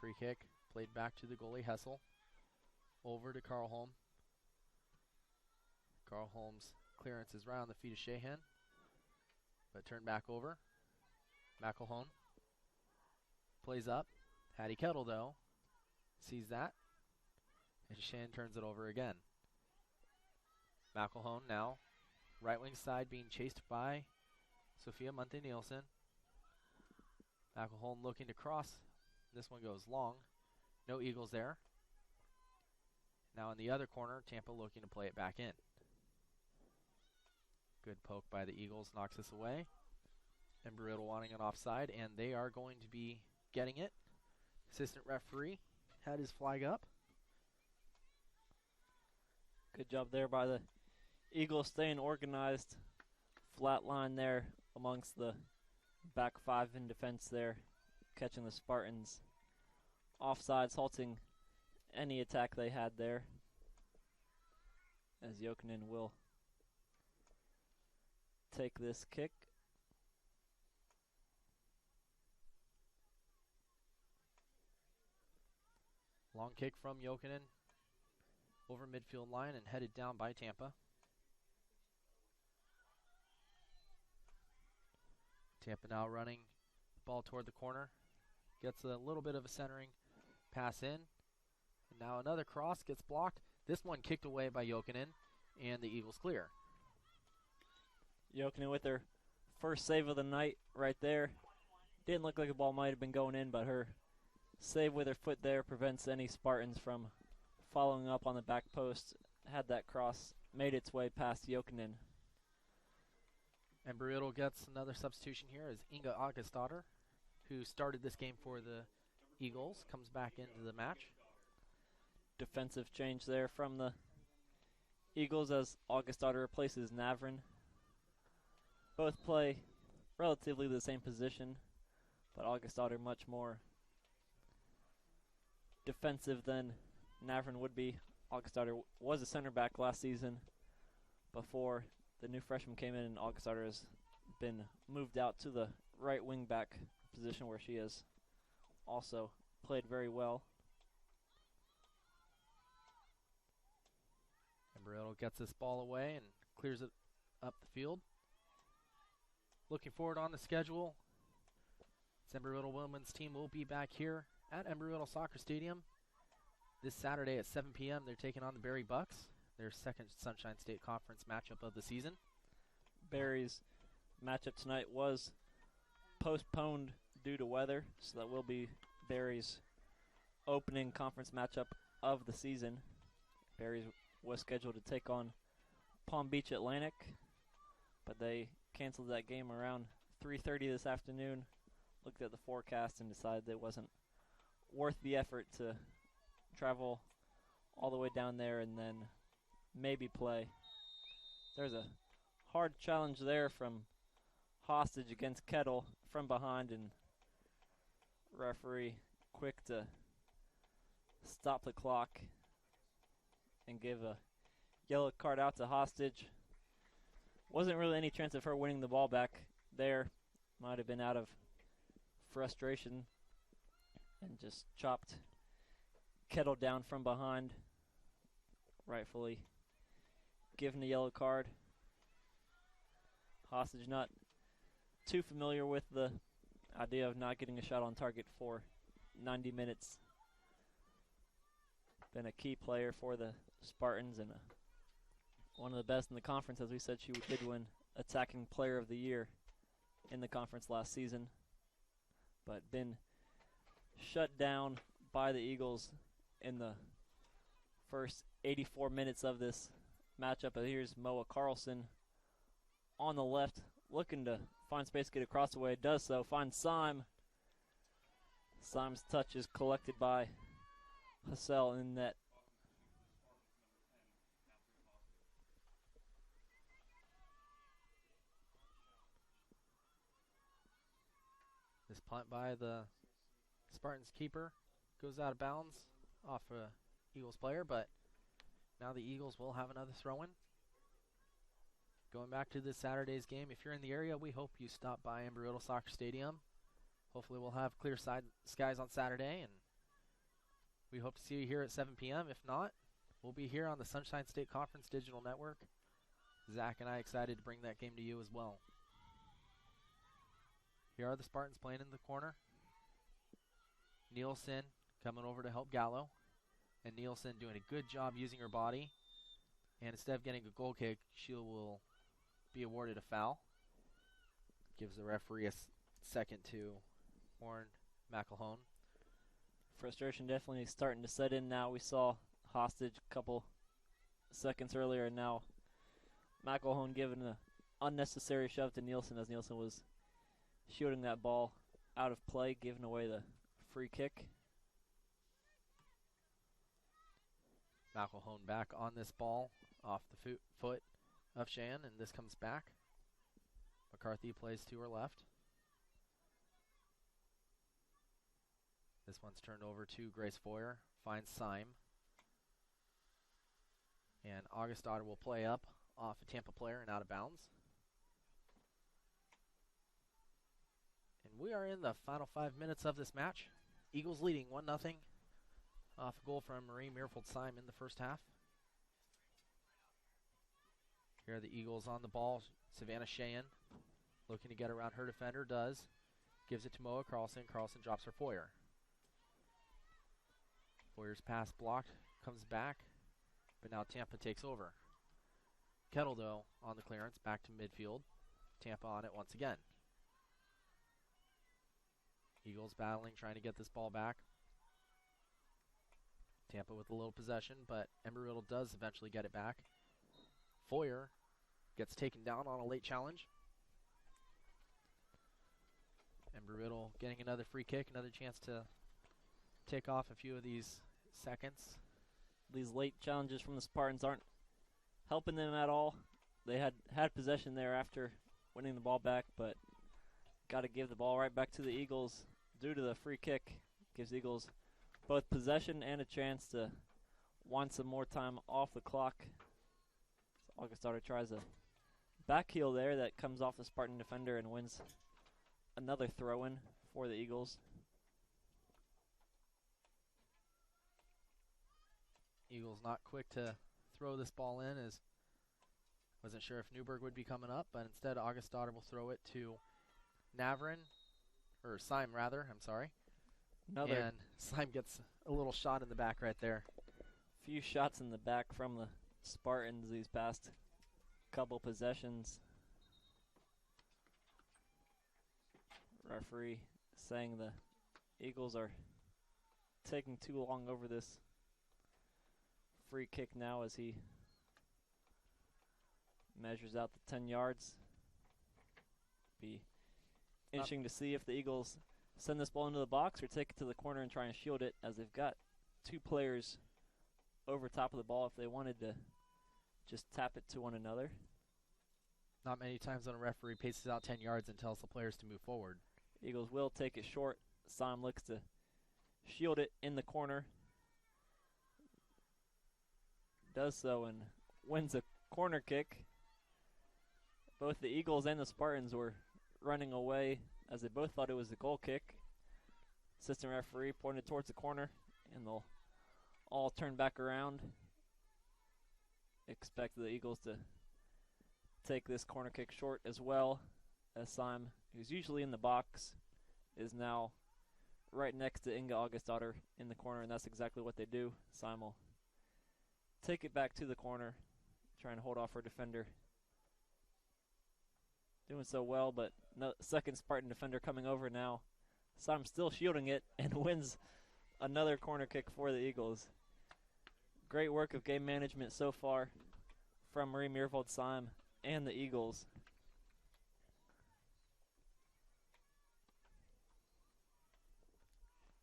Free kick played back to the goalie, Hessel. Over to Carlholm. Carlholm's clearance is right on the feet of Shahan, but turned back over. McElhone plays up. Hattie Kettle, though, sees that, and Shahan turns it over again. McElhone now, right wing side being chased by Sophia Monte-Nielsen. McElhone looking to cross. This one goes long. No Eagles there. Now in the other corner, Tampa looking to play it back in. Good poke by the Eagles, knocks this away. Embry Riddle wanting an offside, and they are going to be getting it. Assistant referee had his flag up. Good job there by the Eagles staying organized. Flat line there amongst the back five in defense there, catching the Spartans offsides, halting any attack they had there, as Jokinen will take this kick. Long kick from Jokinen over midfield line and headed down by Tampa. Tampa now running ball toward the corner. Gets a little bit of a centering pass in. And now another cross gets blocked. This one kicked away by Jokinen, and the Eagles clear. Jokinen with her first save of the night right there. Didn't look like the ball might have been going in, but her save with her foot there prevents any Spartans from following up on the back post. Had that cross, made its way past Jokinen. Embry Riddle gets another substitution here as Inga Augustadter, who started this game for the Eagles, comes back into the match. Defensive change there from the Eagles as Augustadter replaces Navrin. Both play relatively the same position, but Augustadter much more defensive than Navrin would be. Augustadter was a center back last season before the new freshman came in, and Augustadter has been moved out to the right wing back position where she has also played very well. Embry Riddle gets this ball away and clears it up the field. Looking forward on the schedule, this Embry Riddle women's team will be back here at Embry Riddle Soccer Stadium this Saturday at 7 p.m. They're taking on the Berry Bucks, their second Sunshine State Conference matchup of the season. Berry's matchup tonight was postponed due to weather, so that will be Berry's opening conference matchup of the season. Berries was scheduled to take on Palm Beach Atlantic, but they canceled that game around 3:30 this afternoon. Looked at the forecast and decided it wasn't worth the effort to travel all the way down there and then maybe play. There's a hard challenge there from Hostage against Kettle from behind, and referee quick to stop the clock and give a yellow card out to Hostage. Wasn't really any chance of her winning the ball back there. Might have been out of frustration and just chopped Kettle down from behind, rightfully given a yellow card. Hostage not too familiar with the idea of not getting a shot on target for 90 minutes. Been a key player for the Spartans and one of the best in the conference. As we said, she did win Attacking Player of the Year in the conference last season, but been shut down by the Eagles in the first 84 minutes of this matchup. But here's Moa Carlson on the left, looking to find space to get across the way. It does so, finds Syme. Syme's touch is collected by Hassel in net. This punt by the Spartans keeper goes out of bounds off a Eagles player, but now the Eagles will have another throw-in. Going back to this Saturday's game, if you're in the area, we hope you stop by Embry Riddle Soccer Stadium. Hopefully we'll have clear skies on Saturday, and we hope to see you here at 7 p.m. If not, we'll be here on the Sunshine State Conference Digital Network. Zach and I excited to bring that game to you as well. Here are the Spartans playing in the corner. Nielsen coming over to help Gallo. And Nielsen doing a good job using her body. And instead of getting a goal kick, she will be awarded a foul. Gives the referee a second to warn McElhone. Frustration definitely starting to set in now. We saw Hostage a couple seconds earlier, and now McElhone giving an unnecessary shove to Nielsen as Nielsen was shooting that ball out of play, giving away the free kick. McElhone back on this ball off the foot of Shan, and this comes back. McCarthy plays to her left. This one's turned over to Grace Foyer, finds Syme. And Augustada will play up off a Tampa player and out of bounds. And we are in the final 5 minutes of this match. Eagles leading 1-0 off a goal from Marie Muirfield-Syme in the first half. Here are the Eagles on the ball. Savannah Sheehan looking to get around her defender, does. Gives it to Moa Carlson. Carlson drops her Foyer. Foyer's pass blocked, comes back, but now Tampa takes over. Kettle, though, on the clearance, back to midfield. Tampa on it once again. Eagles battling, trying to get this ball back. Tampa with a little possession, but Embry Riddle does eventually get it back. Foyer gets taken down on a late challenge. Embry Riddle getting another free kick, another chance to take off a few of these seconds. These late challenges from the Spartans aren't helping them at all. They had possession there after winning the ball back, but got to give the ball right back to the Eagles due to the free kick. Gives the Eagles both possession and a chance to want some more time off the clock. So Augustada tries a back heel there that comes off the Spartan defender and wins another throw-in for the Eagles. Eagles not quick to throw this ball in, as wasn't sure if Newberg would be coming up, but instead Augustada will throw it to Syme rather, I'm sorry. And Syme gets a little shot in the back right there. Few shots in the back from the Spartans these past couple possessions. Referee saying the Eagles are taking too long over this free kick now as he measures out the 10 yards. Be interesting to see if the Eagles send this ball into the box or take it to the corner and try and shield it, as they've got 2 players over top of the ball if they wanted to just tap it to one another. Not many times when a referee paces out 10 yards and tells the players to move forward. Eagles will take it short. Sam looks to shield it in the corner. Does so and wins a corner kick. Both the Eagles and the Spartans were running away as they both thought it was a goal kick. Assistant referee pointed towards the corner, and they'll all turn back around. Expect the Eagles to take this corner kick short as well, as Sam, who's usually in the box, is now right next to Inga Augustadottir in the corner, and that's exactly what they do. Sam will take it back to the corner, trying to hold off her defender. Doing so well, but no, second Spartan defender coming over now. Sam still shielding it and wins another corner kick for the Eagles. Great work of game management so far from Marie Meervold Sam and the Eagles.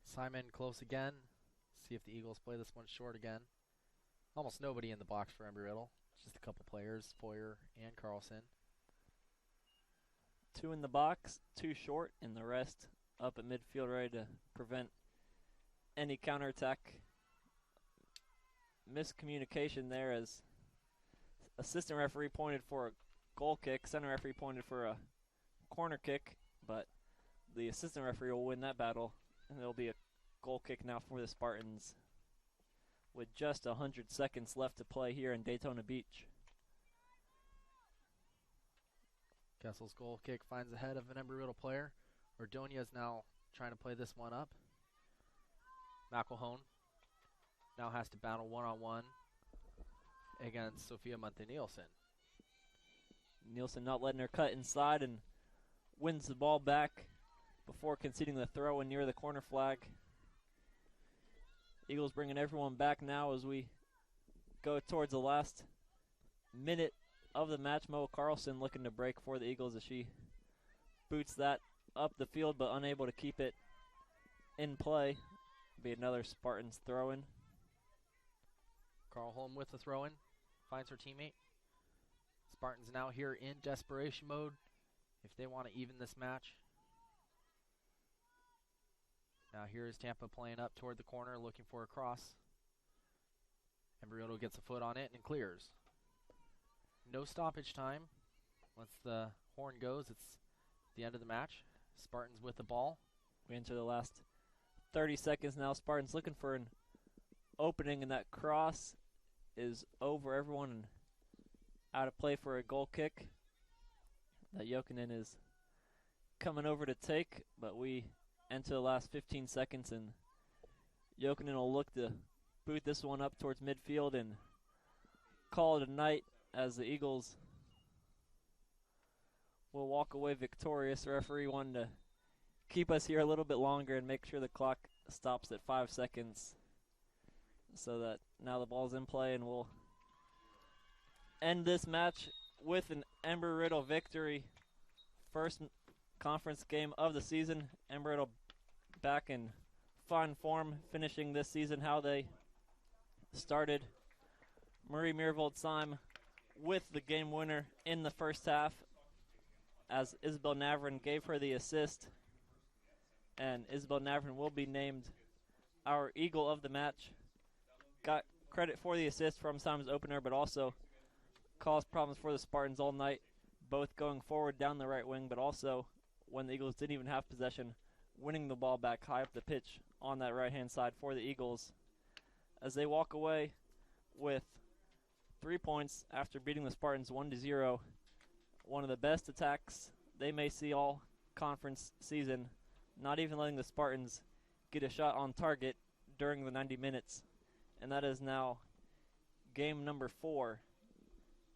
Simon close again. See if the Eagles play this one short again. Almost nobody in the box for Embry Riddle. Just a couple players, Foyer and Carlson. 2 in the box, 2 short, and the rest up at midfield ready to prevent any counterattack. Miscommunication there as assistant referee pointed for a goal kick, center referee pointed for a corner kick, but the assistant referee will win that battle, and there'll be a goal kick now for the Spartans with just 100 seconds left to play here in Daytona Beach. Kessel's goal kick finds the head of an Embry Riddle player. Ordonia is now trying to play this one up. McElhone now has to battle one-on-one against Sophia Monte-Nielsen. Nielsen not letting her cut inside and wins the ball back before conceding the throw in near the corner flag. Eagles bringing everyone back now as we go towards the last minute of the match. Mo Carlson looking to break for the Eagles as she boots that up the field but unable to keep it in play. Be another Spartans throw-in. Carl Holm with the throw-in. Finds her teammate. Spartans now here in desperation mode if they want to even this match. Now here is Tampa playing up toward the corner looking for a cross. Embry Riddle gets a foot on it and clears. No stoppage time. Once the horn goes, it's the end of the match. Spartans with the ball. We enter the last 30 seconds now. Spartans looking for an opening, and that cross is over everyone and out of play for a goal kick that Jokinen is coming over to take, but we enter the last 15 seconds, and Jokinen will look to boot this one up towards midfield and call it a night, as the Eagles will walk away victorious. The referee wanted to keep us here a little bit longer and make sure the clock stops at 5 seconds so that now the ball's in play, and we'll end this match with an Embry Riddle victory. First conference game of the season. Embry Riddle back in fine form, finishing this season how they started. Marie Meervold Syme with the game winner in the first half, as Isabel Navrin gave her the assist, and Isabel Navrin will be named our Eagle of the match. Got credit for the assist from Syme's opener, but also caused problems for the Spartans all night, both going forward down the right wing, but also when the Eagles didn't even have possession, winning the ball back high up the pitch on that right-hand side for the Eagles, as they walk away with 3 points after beating the Spartans 1-0. One of the best attacks they may see all conference season, not even letting the Spartans get a shot on target during the 90 minutes. And that is now game number 4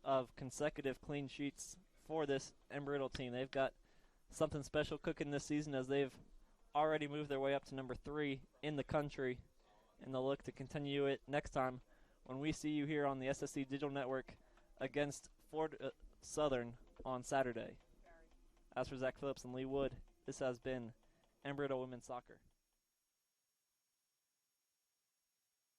of consecutive clean sheets for this Embry Riddle team. They've got something special cooking this season, as they've already moved their way up to number 3 in the country, and they'll look to continue it next time when we see you here on the SSC Digital Network against Ford Southern on Saturday. As for Zach Phillips and Lee Wood, this has been Embry Riddle Women's Soccer.